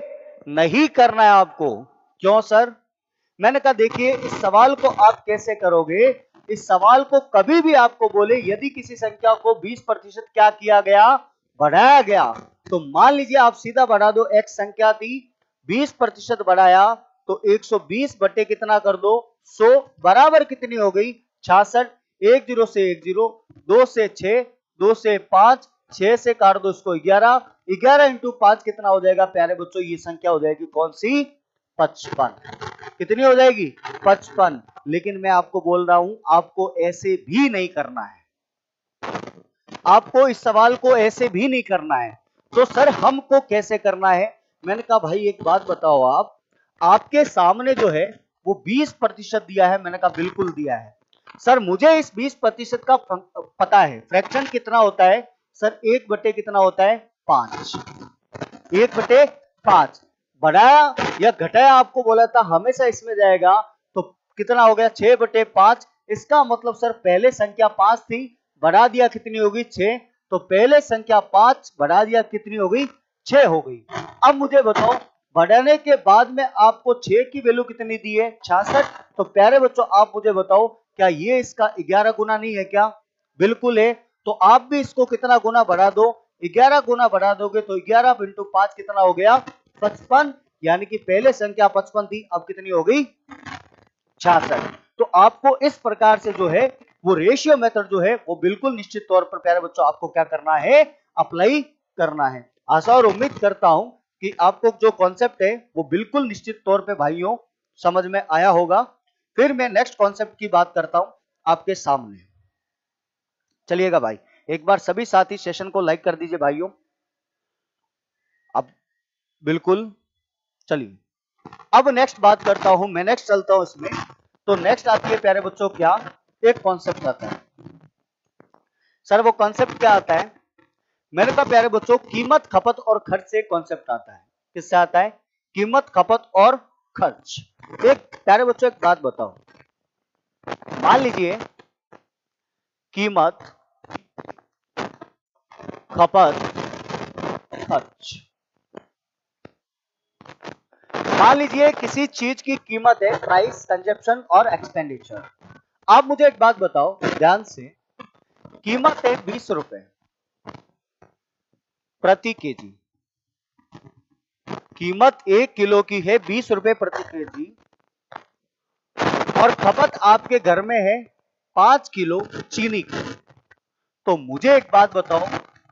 नहीं करना है आपको। क्यों सर, मैंने कहा देखिए इस सवाल को आप कैसे करोगे, इस सवाल को कभी भी आपको बोले यदि किसी संख्या को 20% क्या किया गया बढ़ाया गया, तो मान लीजिए आप सीधा बढ़ा दो, एक संख्या थी 20% बढ़ाया तो 120 बटे कितना कर दो 100 बराबर कितनी हो गई 66। 1 0 से 1 0, 2 से 6, 2 से 5, 6 से काट दो इसको 11, 11 इंटू 5 कितना हो जाएगा प्यारे बच्चों, ये संख्या हो जाएगी कौन सी 55। कितनी हो जाएगी 55। लेकिन मैं आपको बोल रहा हूं आपको ऐसे भी नहीं करना है, आपको इस सवाल को ऐसे भी नहीं करना है। तो सर हमको कैसे करना है, मैंने कहा भाई एक बात बताओ, आप आपके सामने जो है वो 20% दिया है, मैंने कहा बिल्कुल दिया है सर, मुझे इस 20% का पता है फ्रैक्शन कितना होता है सर, 1 बटे कितना होता है 5, 1 बटे 5 बढ़ाया या घटाया आपको बोला था हमेशा इसमें जाएगा, तो कितना हो गया 6 बटे 5। इसका मतलब सर पहले संख्या 5 थी, बढ़ा दिया कितनी होगी 6, तो पहले संख्या 5 बढ़ा दिया कितनी हो गई 6 हो गई। अब मुझे बताओ बढ़ाने के बाद में आपको 6 की वैल्यू कितनी दी है 66, तो प्यारे बच्चों आप मुझे बताओ क्या ये इसका 11 गुना नहीं है क्या, बिल्कुल है। तो आप भी इसको कितना गुना बढ़ा दो, 11 गुना बढ़ा दोगे तो 11 इंटू 5 कितना हो गया 55, यानी कि पहले संख्या 55 थी अब कितनी हो गई 66। तो आपको इस प्रकार से जो है वो रेशियो मेथड जो है वो बिल्कुल निश्चित तौर पर प्यारे बच्चों आपको क्या करना है अप्लाई करना है। आशा और उम्मीद करता हूं कि आपको जो कॉन्सेप्ट है वो बिल्कुल निश्चित तौर पे भाइयों समझ में आया होगा। फिर मैं नेक्स्ट कॉन्सेप्ट की बात करता हूं आपके सामने। चलिएगा भाई, एक बार सभी साथी सेशन को लाइक कर दीजिए भाइयों। अब बिल्कुल, चलिए अब नेक्स्ट बात करता हूं मैं, नेक्स्ट चलता हूं इसमें। तो नेक्स्ट आती है प्यारे बच्चों क्या, एक कॉन्सेप्ट आता है सर, वो कॉन्सेप्ट क्या आता है, मैंने कहा प्यारे बच्चों कीमत खपत और खर्च से कॉन्सेप्ट आता है। किससे आता है, कीमत खपत और खर्च। एक प्यारे बच्चों एक बात बताओ, मान लीजिए कीमत, खपत, खर्च। मान लीजिए किसी चीज की कीमत है प्राइस, कंजप्शन और एक्सपेंडिचर। आप मुझे एक बात बताओ ध्यान से, कीमत है 20 रुपए प्रति केजी, कीमत 1 किलो की है 20 रुपए प्रति केजी, और खपत आपके घर में है 5 किलो चीनी की। तो मुझे एक बात बताओ,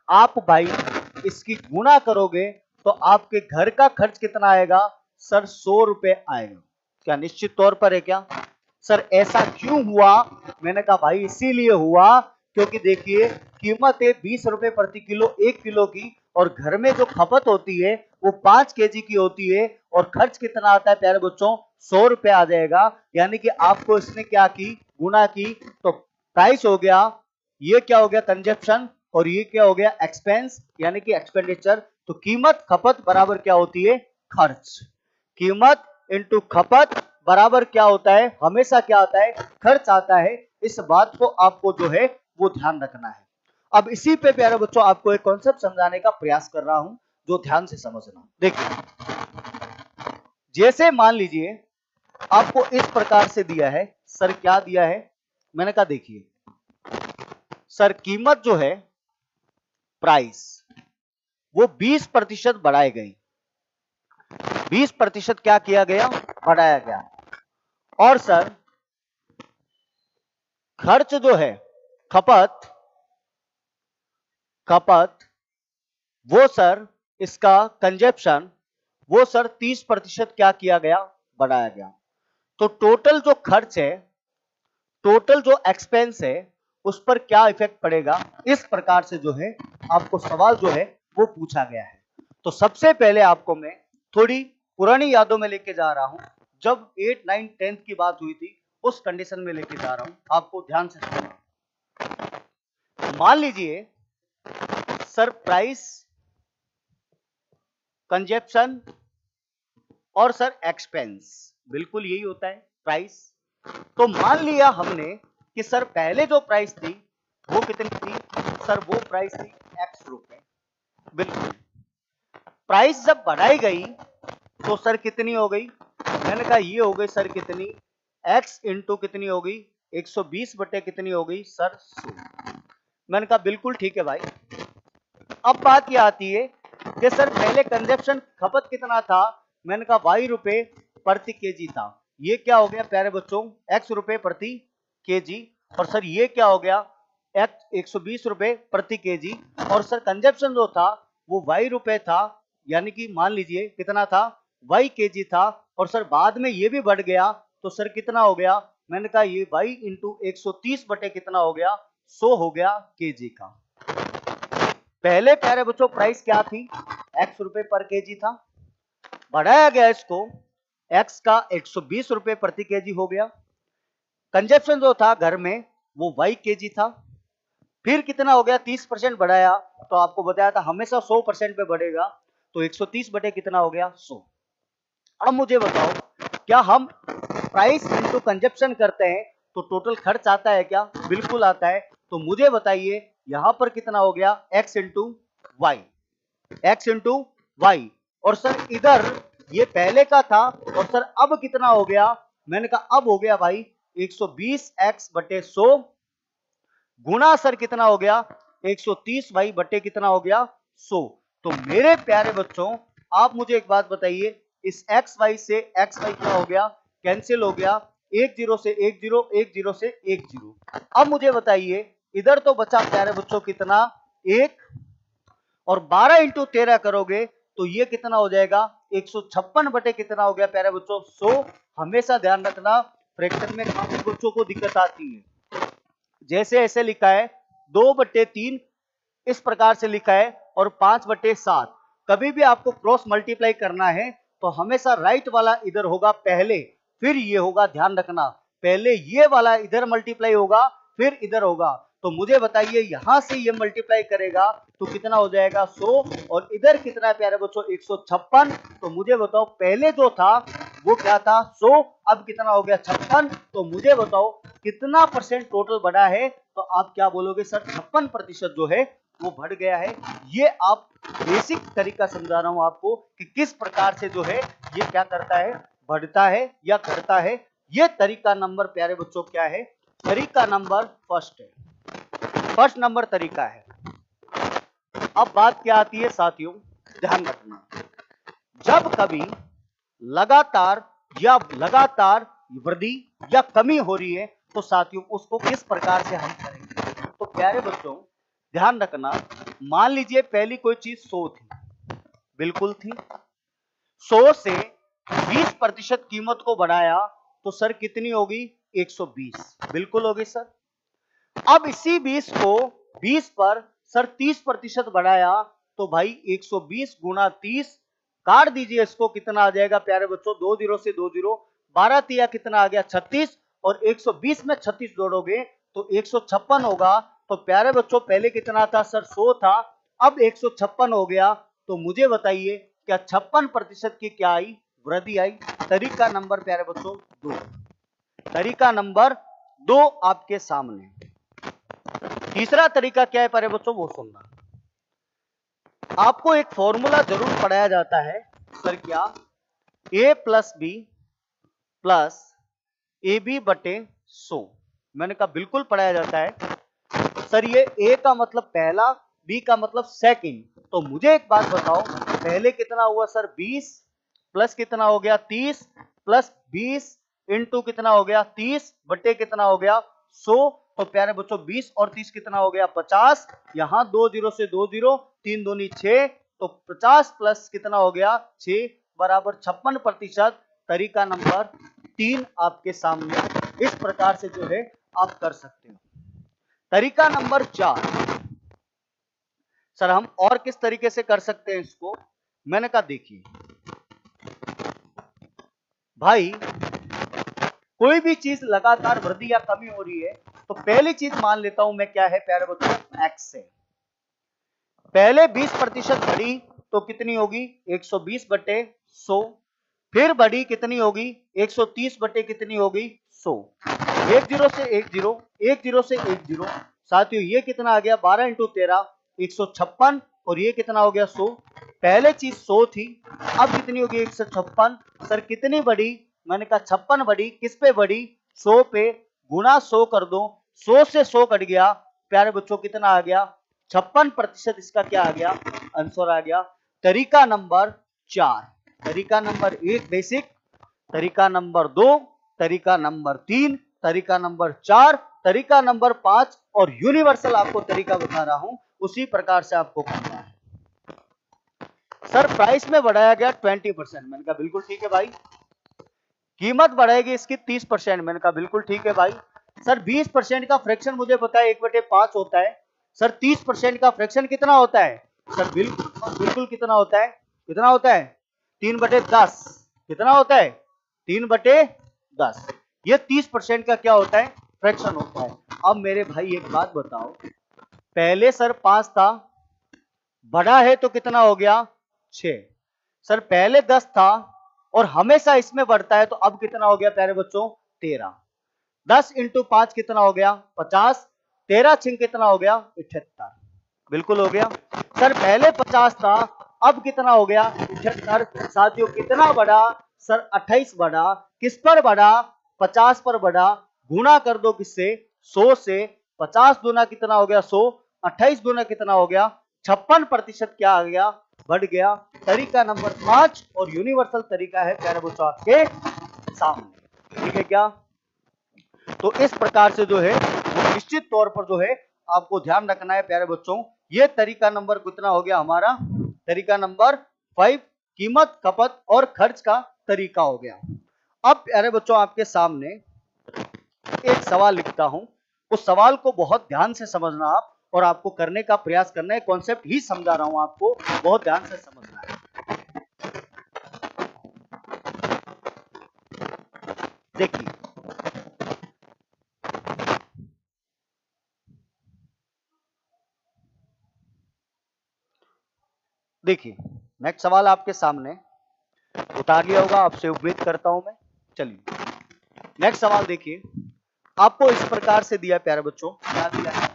आप भाई इसकी गुणा करोगे तो आपके घर का खर्च कितना आएगा? सर 100 रुपए आएगा। क्या निश्चित तौर पर है क्या? सर ऐसा क्यों हुआ? मैंने कहा भाई इसीलिए हुआ क्योंकि देखिए कीमत है 20 रुपए प्रति किलो 1 किलो की, और घर में जो खपत होती है वो 5 केजी की होती है, और खर्च कितना आता है प्यारे बच्चों? 100 रुपए आ जाएगा। यानी कि आपको इसने क्या की? गुणा की। तो प्राइस हो गया, ये क्या हो गया? कंजप्शन, और ये क्या हो गया? एक्सपेंस यानी कि एक्सपेंडिचर। तो कीमत खपत बराबर क्या होती है? खर्च। कीमत इंटू खपत बराबर क्या होता है? हमेशा क्या आता है? खर्च आता है। इस बात को आपको जो है वो ध्यान रखना है। अब इसी पे प्यारे बच्चों आपको एक कॉन्सेप्ट समझाने का प्रयास कर रहा हूं, जो ध्यान से समझना। देखिए, जैसे मान लीजिए आपको इस प्रकार से दिया है। सर क्या दिया है? मैंने कहा देखिए सर कीमत जो है प्राइस वो 20% बढ़ाई गई, 20% क्या किया गया? बढ़ाया गया। और सर खर्च जो है खपत, खपत वो सर इसका कंजप्शन वो सर 30% क्या किया गया? बढ़ाया गया। तो टोटल जो खर्च है, टोटल जो एक्सपेंस है, उस पर क्या इफेक्ट पड़ेगा? इस प्रकार से जो है आपको सवाल जो है वो पूछा गया है। तो सबसे पहले आपको मैं थोड़ी पुरानी यादों में लेके जा रहा हूं, जब 8, 9, 10 की बात हुई थी उस कंडीशन में लेके जा रहा हूं, आपको ध्यान से सुनना। मान लीजिए सर प्राइस, कंजप्शन और सर एक्सपेंस, बिल्कुल यही होता है प्राइस। तो मान लिया हमने कि सर पहले जो प्राइस थी वो कितनी थी? सर वो प्राइस थी x रुपए। बिल्कुल, प्राइस जब बढ़ाई गई तो सर कितनी हो गई? मैंने कहा ये हो गई सर कितनी? x इंटू कितनी हो गई? 120 बटे कितनी हो गई? सर 100। मैंने कहा बिल्कुल ठीक है भाई। अब बात ये आती है कि सर पहले कंजप्शन खपत कितना था? मैंने कहा y रुपए प्रति केजी था। ये क्या हो गया प्यारे बच्चों? x रुपए प्रति केजी। और सर ये क्या हो गया? x 120 रुपए प्रति केजी। और सर कंजप्शन जो था वो y रुपए था, यानी कि मान लीजिए कितना था? y केजी था। और सर बाद में ये भी बढ़ गया तो सर कितना हो गया? मैंने कहा ये y इंटू 130 बटे कितना हो गया? 100 हो गया केजी का। पहले प्यारे बच्चों प्राइस क्या थी? x रुपए पर केजी था, बढ़ाया गया इसको, x का 120 रुपए प्रति केजी हो गया। कंजप्शन जो था घर में वो y केजी था, फिर कितना हो गया? 30% बढ़ाया, तो आपको बताया था हमेशा 100% पे बढ़ेगा, तो 130 बटे कितना हो गया? 100। अब मुझे बताओ, क्या हम प्राइस इंटू कंजप्शन करते हैं तो टोटल खर्च आता है क्या? बिल्कुल आता है। तो मुझे बताइए यहां पर कितना हो गया? x into y, x into y. और सर इधर ये पहले का था, और सर अब कितना हो गया? मैंने कहा अब हो गया भाई 120x बटे 100 गुना सर कितना हो गया? 130 वाई बटे कितना हो गया? 100। तो मेरे प्यारे बच्चों आप मुझे एक बात बताइए, इस एक्स वाई से एक्स वाई क्या हो गया? कैंसिल हो गया। एक जीरो से एक जीरो, एक जीरो से एक जीरो। अब मुझे बताइए इधर तो बचा प्यारे बच्चों कितना? एक, और 12 इंटू 13 करोगे तो ये कितना हो जाएगा? 156 बटे कितना हो गया प्यारे बच्चों? 100। हमेशा ध्यान रखना फ्रैक्शन में काफी बच्चों को दिक्कत आती है। जैसे ऐसे लिखा है 2/3 इस प्रकार से लिखा है, और 5/7। कभी भी आपको क्रॉस मल्टीप्लाई करना है तो हमेशा राइट वाला इधर होगा पहले, फिर ये होगा। ध्यान रखना पहले ये वाला इधर मल्टीप्लाई होगा, फिर इधर होगा। तो मुझे बताइए यहां से ये मल्टीप्लाई करेगा तो कितना हो जाएगा? 100। और इधर कितना है प्यारे बच्चों? 156। तो मुझे बताओ पहले जो था वो क्या था 100, अब कितना हो गया 56। तो मुझे बताओ कितना परसेंट टोटल बढ़ा है, तो आप क्या बोलोगे सर 56% जो है वो बढ़ गया है। ये आप बेसिक तरीका समझा रहा हूं आपको कि किस प्रकार से जो है ये क्या करता है, बढ़ता है या घटता है। ये तरीका नंबर प्यारे बच्चों क्या है, तरीका नंबर फर्स्ट है, फर्स्ट नंबर तरीका है। अब बात क्या आती है साथियों, ध्यान रखना, जब कभी लगातार वृद्धि या कमी हो रही है तो साथियों उसको किस प्रकार से हम करेंगे। तो प्यारे बच्चों ध्यान रखना, मान लीजिए पहली कोई चीज 100 थी, बिल्कुल थी, 100 से 20% कीमत को बढ़ाया तो सर कितनी होगी 120, बिल्कुल होगी सर। अब इसी 20 को 20 पर सर 30% बढ़ाया तो भाई 120 गुना 30, काट दीजिए इसको, कितना आ जाएगा प्यारे बच्चों, 2 जीरो से 2 जीरो, 12 तिया कितना आ गया 36, और 120 में 36 जोड़ोगे तो 156 होगा। तो प्यारे बच्चों पहले कितना था सर 100 था, अब 156 हो गया। तो मुझे बताइए क्या 56% की क्या आई, वृद्धि आई। तरीका नंबर प्यारे बच्चों 2, तरीका नंबर 2 आपके सामने। तीसरा तरीका क्या है प्यारे बच्चों वो सुनना, आपको एक फॉर्मूला जरूर पढ़ाया जाता है सर, क्या a plus b plus a b बटे 100, मैंने कहा बिल्कुल पढ़ाया जाता है सर। ये a का मतलब पहला, b का मतलब सेकंड। तो मुझे एक बात बताओ, पहले कितना हुआ सर 20 प्लस कितना हो गया 30 प्लस 20 इंटू कितना हो गया 30 बटे कितना हो गया 100। तो प्यारे बच्चों 20 और 30 कितना हो गया 50, यहां 2 जीरो से 2 जीरो, 3 दूनी 6, तो 50 प्लस कितना हो गया 6 बराबर 56%। तरीका नंबर 3 आपके सामने, इस प्रकार से जो है आप कर सकते हो। तरीका नंबर 4, सर हम और किस तरीके से कर सकते हैं इसको, मैंने कहा देखिए भाई कोई भी चीज लगातार वृद्धि या कमी हो रही है तो पहली चीज मान लेता हूं मैं क्या है प्यारे बच्चों एक्स से, पहले 20% बढ़ी तो कितनी होगी 120 बटे 100, फिर बढ़ी कितनी होगी 130 बटे कितनी होगी 100, एक जीरो से एक जीरो, एक जीरो से एक जीरो, साथियों ये कितना आ गया 12 इंटू 13 156, और ये कितना हो गया 100। पहले चीज 100 थी, अब कितनी होगी 156, सर कितनी बढ़ी, मैंने कहा 56 बढ़ी, किस पे बढ़ी 100 पे, गुना 100 कर दो, 100 से 100 कट गया, प्यारे बच्चों कितना आ गया 56%, इसका क्या आ गया आंसर आ गया। तरीका नंबर 4, तरीका नंबर 1 बेसिक, तरीका नंबर 2, तरीका नंबर 3, तरीका नंबर 4, तरीका नंबर 5 और यूनिवर्सल आपको तरीका बता रहा हूं, उसी प्रकार से आपको करना है। सर प्राइस में बढ़ाया गया 20%, मैंने कहा बिल्कुल ठीक है भाई। कीमत बढ़ाएगी इसकी 30%, मैंने कहा बिल्कुल ठीक है भाई। सर 20% का फ्रैक्शन मुझे पता है 1/5 होता है, सर 30% का फ्रैक्शन कितना होता है, सर बिल्कुल बिल्कुल कितना होता है, कितना होता है 3/10, कितना होता है 3/10, ये 30% का क्या होता है फ्रैक्शन होता है। अब मेरे भाई एक बात बताओ, पहले सर 5 था, बढ़ा है तो कितना हो गया 6, सर पहले 10 था और हमेशा इसमें बढ़ता है तो अब कितना हो गया प्यारे बच्चों 13, 10 इंटू 5 कितना हो गया 50, 13 छिंग कितना हो गया 78, बिल्कुल हो गया। सर पहले 50 था, अब कितना हो गया 78, साथियों कितना बढ़ा सर 28 बढ़ा, किस पर बढ़ा 50 पर बढ़ा, गुना कर दो किससे 100 से, 50 गुना कितना हो गया 100, 28 गुना कितना हो गया 56% क्या आ गया बढ़ गया। तरीका नंबर 5 और यूनिवर्सल तरीका है प्यारे बच्चों आपके सामने, ठीक है क्या। तो इस प्रकार से जो है वो निश्चित तौर पर जो है आपको ध्यान रखना है प्यारे बच्चों। ये तरीका नंबर कितना हो गया हमारा, तरीका नंबर 5, कीमत खपत और खर्च का तरीका हो गया। अब प्यारे बच्चों आपके सामने एक सवाल लिखता हूं, उस सवाल को बहुत ध्यान से समझना आप, और आपको करने का प्रयास करना है, कॉन्सेप्ट ही समझा रहा हूं आपको, बहुत ध्यान से समझना है। देखिए देखिए नेक्स्ट सवाल आपके सामने, उतार लिया होगा, आपसे उम्मीद करता हूं मैं। चलिए नेक्स्ट सवाल देखिए, आपको इस प्रकार से दिया है प्यारे बच्चों, क्या दिया है?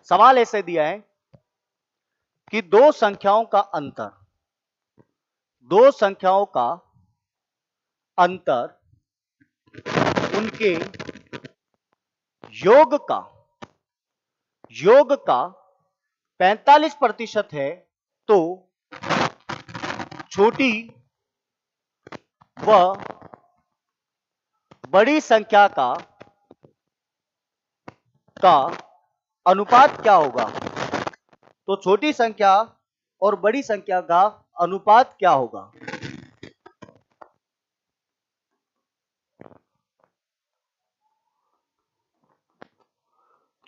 सवाल ऐसे दिया है कि दो संख्याओं का अंतर, दो संख्याओं का अंतर उनके योग का 45% है, तो छोटी व बड़ी संख्या का अनुपात क्या होगा? तो छोटी संख्या और बड़ी संख्या का अनुपात क्या होगा?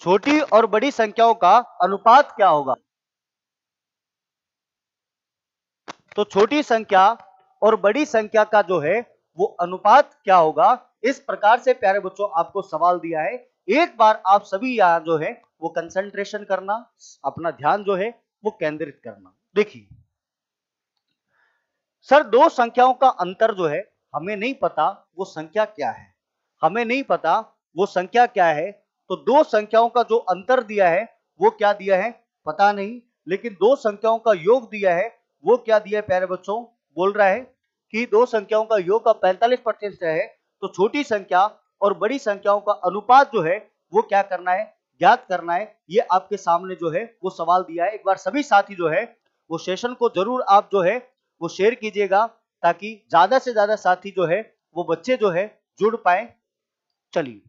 छोटी और बड़ी संख्याओं का अनुपात क्या होगा? तो छोटी संख्या और बड़ी संख्या का जो है वो अनुपात क्या होगा? इस प्रकार से प्यारे बच्चों आपको सवाल दिया है। एक बार आप सभी यहां जो है वो कंसंट्रेशन करना, अपना ध्यान जो है वो केंद्रित करना। देखिए सर, दो संख्याओं का अंतर जो है हमें नहीं पता वो संख्या क्या है, हमें नहीं पता वो संख्या क्या है। तो दो संख्याओं का जो अंतर दिया है वो क्या दिया है पता नहीं, लेकिन दो संख्याओं का योग दिया है वो क्या दिया है प्यारे बच्चों? बोल रहा है कि दो संख्याओं का योग का 45% है, तो छोटी संख्या और बड़ी संख्याओं का अनुपात जो है वो क्या करना है, ज्ञात करना है। ये आपके सामने जो है वो सवाल दिया है। एक बार सभी साथी जो है वो सेशन को जरूर आप जो है वो शेयर कीजिएगा, ताकि ज्यादा से ज्यादा साथी जो है वो बच्चे जो है जुड़ पाए। चलिए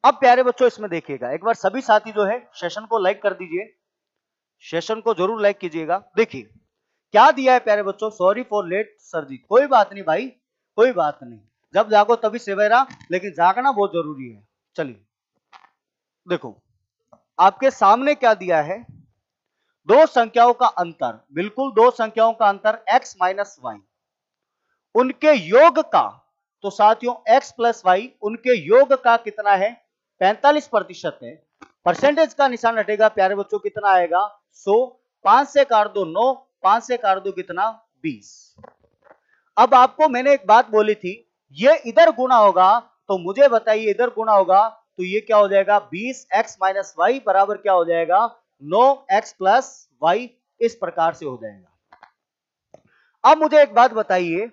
अब प्यारे बच्चों इसमें देखिएगा, एक बार सभी साथी जो है सेशन को लाइक कर दीजिए, सेशन को जरूर लाइक कीजिएगा। देखिए क्या दिया है प्यारे बच्चों, सॉरी फॉर लेट सर जी, कोई बात नहीं भाई, कोई बात नहीं, जब जागो तभी सवेरा, लेकिन जागना बहुत जरूरी है। चलिए देखो आपके सामने क्या दिया है, दो संख्याओं का अंतर, बिल्कुल दो संख्याओं का अंतर x माइनस वाई, उनके योग का, तो साथियों x प्लस वाई उनके योग का कितना है? 45% है। परसेंटेज का निशान हटेगा प्यारे बच्चों, कितना आएगा? 100। 5 से काट दो 9, 5 से काट दो कितना? 20। अब आपको मैंने एक बात बोली थी, ये इधर गुना होगा, तो मुझे बताइए इधर गुना होगा तो ये क्या हो जाएगा? 20x माइनस वाई बराबर क्या हो जाएगा? 9x plus Y. इस प्रकार से हो जाएगा। अब मुझे एक बात बताइए,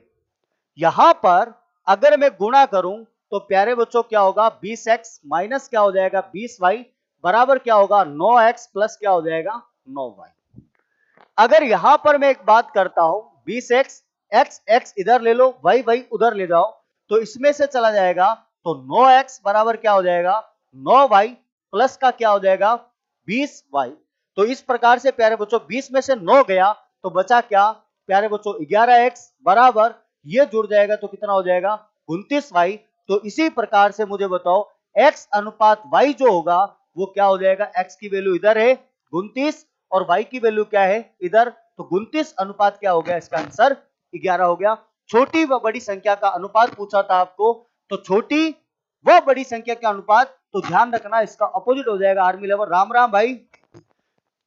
यहां पर अगर मैं गुणा करूं तो प्यारे बच्चों क्या होगा? 20x माइनस क्या हो जाएगा? 20y बराबर क्या होगा? 9x प्लस क्या हो जाएगा? 9y। अगर यहां पर मैं एक बात करता हूं, 20x, x x इधर ले लो, y y उधर ले जाओ, तो इसमें से चला जाएगा, तो 9x बराबर क्या हो जाएगा? 9y प्लस का क्या हो जाएगा? 20y। तो इस प्रकार से प्यारे बच्चों 20 में से 9 गया तो बचा क्या प्यारे बच्चों? 11x बराबर ये जुड़ जाएगा तो कितना हो जाएगा? 29y। तो इसी प्रकार से मुझे बताओ x अनुपात y जो होगा वो क्या हो जाएगा? x की वैल्यू इधर है 29 और y की वैल्यू क्या है? इधर। तो 29 अनुपात क्या हो गया? इसका आंसर 11 हो गया। छोटी व बड़ी संख्या का अनुपात पूछा था आपको, तो छोटी व बड़ी संख्या का अनुपात, तो ध्यान रखना इसका अपोजिट हो जाएगा आर्मी लेवल। राम राम भाई।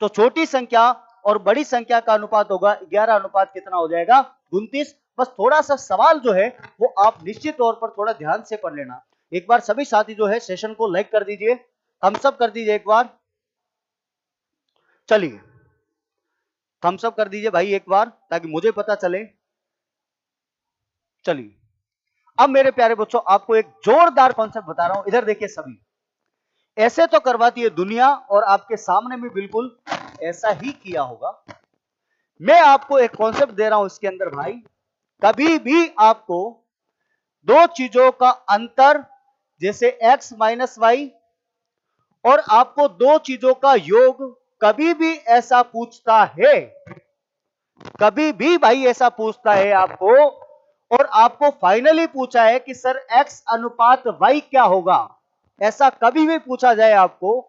तो छोटी संख्या और बड़ी संख्या का अनुपात होगा 11 अनुपात कितना हो जाएगा? 29। बस थोड़ा सा सवाल जो है वो आप निश्चित तौर पर थोड़ा ध्यान से पढ़ लेना। एक बार सभी साथी जो है सेशन को लाइक कर दीजिए, थम्स अप कर दीजिए एक बार। चलिए थम्स अप कर दीजिए भाई एक बार, ताकि मुझे पता चले। चलिए अब मेरे प्यारे बच्चों आपको एक जोरदार कॉन्सेप्ट बता रहा हूं, इधर देखिए सभी। ऐसे तो करवाती है दुनिया और आपके सामने भी बिल्कुल ऐसा ही किया होगा। मैं आपको एक कॉन्सेप्ट दे रहा हूं इसके अंदर भाई, कभी भी आपको दो चीजों का अंतर, जैसे x माइनस वाई, और आपको दो चीजों का योग, कभी भी ऐसा पूछता है, कभी भी भाई ऐसा पूछता है आपको, और आपको फाइनली पूछा है कि सर x अनुपात y क्या होगा, ऐसा कभी भी पूछा जाए आपको,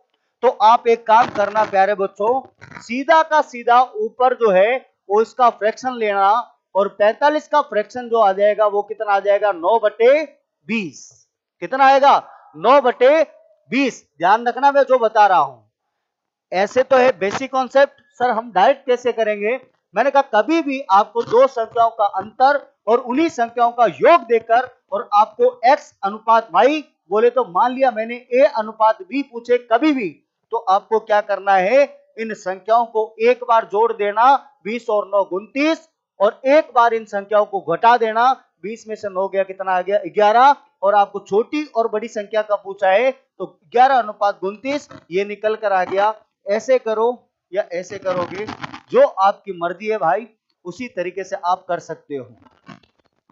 तो आप एक काम करना प्यारे बच्चों, सीधा का सीधा ऊपर जो है वो इसका फ्रैक्शन लेना, और 45 का फ्रैक्शन जो आ जाएगा वो कितना आ जाएगा? 9/20। कितना आएगा? 9/20। ध्यान रखना मैं जो बता रहा हूं, ऐसे तो है बेसिक कॉन्सेप्ट, सर हम डायरेक्ट कैसे करेंगे? मैंने कहा कभी भी आपको दो संख्याओं का अंतर और उन्हीं संख्याओं का योग देकर और आपको x अनुपात y बोले, तो मान लिया मैंने a अनुपात b पूछे कभी भी, तो आपको क्या करना है, इन संख्याओं को एक बार जोड़ देना, 20 और 9 29, और एक बार इन संख्याओं को घटा देना, 20 में से 9 गया, कितना आ गया 11, और आपको छोटी और बड़ी संख्या का पूछा है तो 11 अनुपात 29 ये निकल कर आ गया। ऐसे करो या ऐसे करोगे, जो आपकी मर्जी है भाई, उसी तरीके से आप कर सकते हो।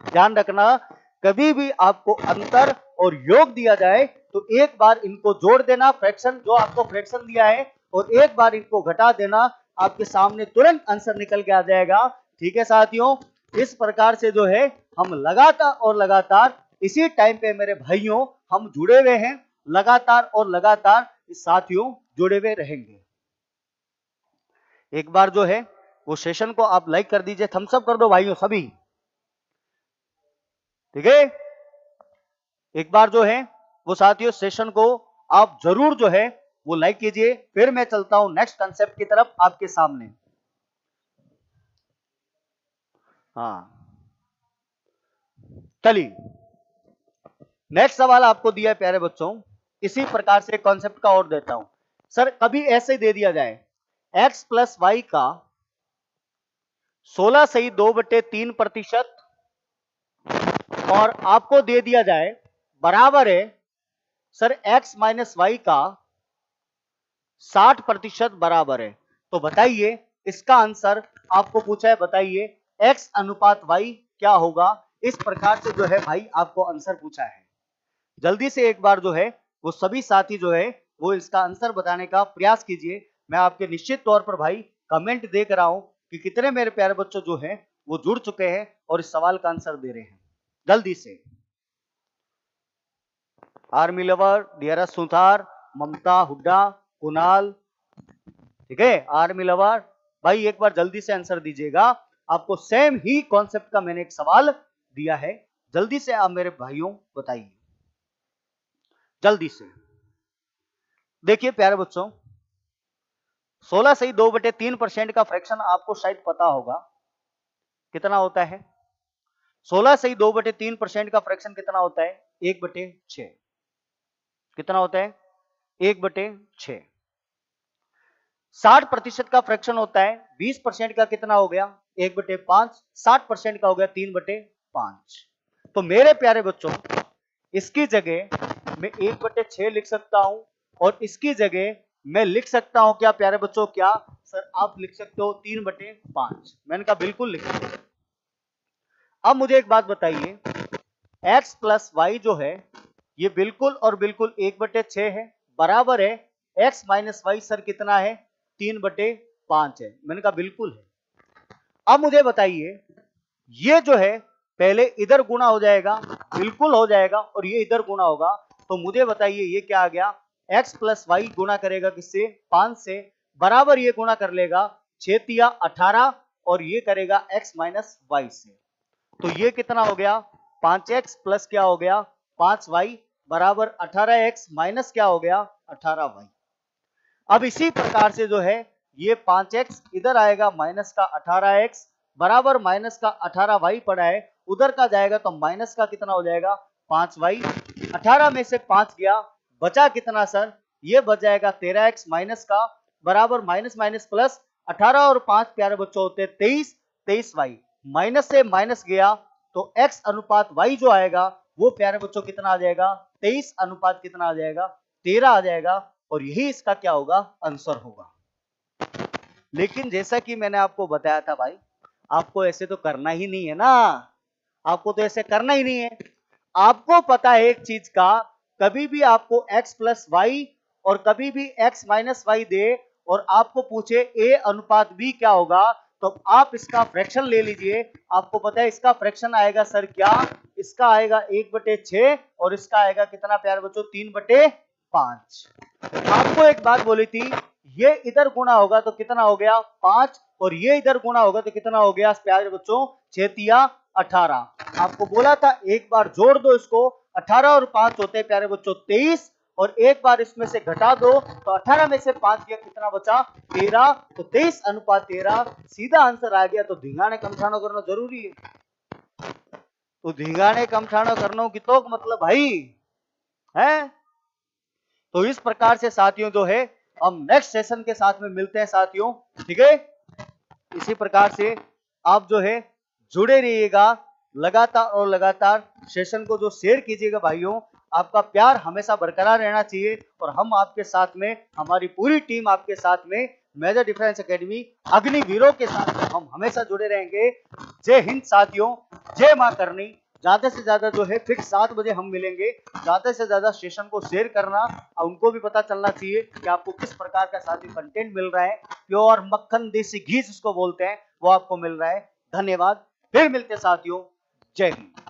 ध्यान रखना, कभी भी आपको अंतर और योग दिया जाए तो एक बार इनको जोड़ देना, फ्रैक्शन जो आपको फ्रैक्शन दिया है, और एक बार इनको घटा देना, आपके सामने तुरंत आंसर निकल के आ जाएगा। ठीक है साथियों, इस प्रकार से जो है हम लगातार और लगातार इसी टाइम पे मेरे भाइयों हम जुड़े हुए हैं, लगातार और लगातार इस साथियों जुड़े हुए रहेंगे। एक बार जो है वो सेशन को आप लाइक कर दीजिए, थम्स अप कर दो भाइयों सभी। ठीक है, एक बार जो है वो साथियों सेशन को आप जरूर जो है वो लाइक कीजिए। फिर मैं चलता हूं नेक्स्ट कंसेप्ट की तरफ आपके सामने। हाँ चलिए, नेक्स्ट सवाल आपको दिया है प्यारे बच्चों, इसी प्रकार से कॉन्सेप्ट का और देता हूं। सर कभी ऐसे दे दिया जाए x प्लस वाई का 16/2/3% और आपको दे दिया जाए बराबर है सर x माइनस वाई का 60% बराबर है, तो बताइए इसका आंसर आपको पूछा है, बताइए x अनुपात y क्या होगा। इस प्रकार से जो है भाई आपको आंसर पूछा है। जल्दी से एक बार जो है वो सभी साथी जो है वो इसका आंसर बताने का प्रयास कीजिए। मैं आपके निश्चित तौर पर भाई कमेंट देख रहा हूं कि कितने मेरे प्यारे बच्चों जो हैं वो जुड़ चुके हैं और इस सवाल का आंसर दे रहे हैं। जल्दी से आर्मी लवर, डियरस सुथार, ममता हुड्डा, कुणाल, ठीक है, आर्मी लवर भाई एक बार जल्दी से आंसर दीजिएगा। आपको सेम ही कॉन्सेप्ट का मैंने एक सवाल दिया है, जल्दी से आप मेरे भाइयों बताइए, जल्दी से। देखिए प्यारे बच्चों, 16/2/3% का फ्रैक्शन आपको शायद पता होगा कितना होता है। 16/2/3% का फ्रैक्शन कितना होता है, 1/6। कितना होता है, 1/6। 60% का फ्रैक्शन होता है 20% का, कितना हो गया 1/5। 60% का हो गया 3/5। तो मेरे प्यारे बच्चों इसकी जगह मैं 1/6 लिख सकता हूं और इसकी जगह मैं लिख सकता हूं क्या प्यारे बच्चों, क्या सर आप लिख सकते हो 3/5। मैंने कहा बिल्कुल लिख सकते हो। अब मुझे एक बात बताइए, x प्लस वाई जो है ये बिल्कुल और बिल्कुल 1/6 है, बराबर है x माइनस वाई सर कितना है 3/5 है। मैंने कहा बिल्कुल है। अब मुझे बताइए ये जो है पहले इधर गुणा हो जाएगा, बिल्कुल हो जाएगा, और ये इधर गुणा होगा, तो मुझे बताइए ये क्या आ गया, x प्लस वाई गुणा करेगा किससे 5 से, बराबर ये गुणा कर लेगा 6 तिया 18 और ये करेगा x माइनस वाई से, तो ये कितना हो गया 5x प्लस क्या हो गया 5y बराबर 18x माइनस क्या हो गया 18y। अब इसी प्रकार से जो है ये 5x इधर आएगा माइनस का 18x बराबर माइनस का 18y पड़ा है, उधर का जाएगा तो माइनस का कितना हो जाएगा 5y। 18 में से 5 गया, बचा कितना सर, ये बच जाएगा 13x माइनस का बराबर माइनस माइनस प्लस 18 और 5 प्यारे बच्चों होते हैं 23, 23y माइनस से माइनस गया तो x अनुपात y जो आएगा वो प्यारे बच्चों कितना आ जाएगा 23 अनुपात कितना आ जाएगा 13 आ जाएगा, और यही इसका क्या होगा आंसर होगा। लेकिन जैसा कि मैंने आपको बताया था भाई, आपको ऐसे तो करना ही नहीं है ना, आपको तो ऐसे करना ही नहीं है। आपको पता है एक चीज का, कभी भी आपको x प्लस वाई और कभी भी x माइनस वाई दे और आपको पूछे a अनुपात b क्या होगा, तो आप इसका फ्रैक्शन ले लीजिए। आपको पता है इसका फ्रैक्शन आएगा सर क्या, इसका आएगा 1/6 और इसका आएगा कितना प्यारे बच्चों 3/5। आपको एक बात बोली थी, ये इधर गुणा होगा तो कितना हो गया 5 और ये इधर गुणा होगा तो कितना हो गया प्यारे बच्चों 6 तिया 18। आपको बोला था एक बार जोड़ दो इसको, 18 और 5 होते हैं प्यारे बच्चों 23 और एक बार इसमें से घटा दो तो 18 में से 5 गया, कितना बचा? 13। तो 23:13 सीधा आंसर आ गया। तो धींगाने कमठानो करना जरूरी है। तो धींगाने कमठानो करनो की तो मतलब भाई है। तो इस प्रकार से साथियों जो है हम नेक्स्ट सेशन के साथ में मिलते हैं साथियों, ठीक है। इसी प्रकार से आप जो है जुड़े रहिएगा लगातार, और लगातार सेशन को जो शेयर कीजिएगा भाइयों। आपका प्यार हमेशा बरकरार रहना चाहिए और हम आपके साथ में, हमारी पूरी टीम आपके साथ में, मेजर डिफेंस एकेडमी अग्निवीरों के साथ में हम हमेशा जुड़े रहेंगे। जय हिंद साथियों, जय मां करनी। ज्यादा से ज्यादा जो है फिक्स 7 बजे हम मिलेंगे। ज्यादा से ज्यादा सेशन को शेयर करना, और उनको भी पता चलना चाहिए कि आपको किस प्रकार का साथी कंटेंट मिल रहा है। प्योर मक्खन देसी घी जिसको बोलते हैं वो आपको मिल रहा है। धन्यवाद, फिर मिलते साथियों, जय हिंद।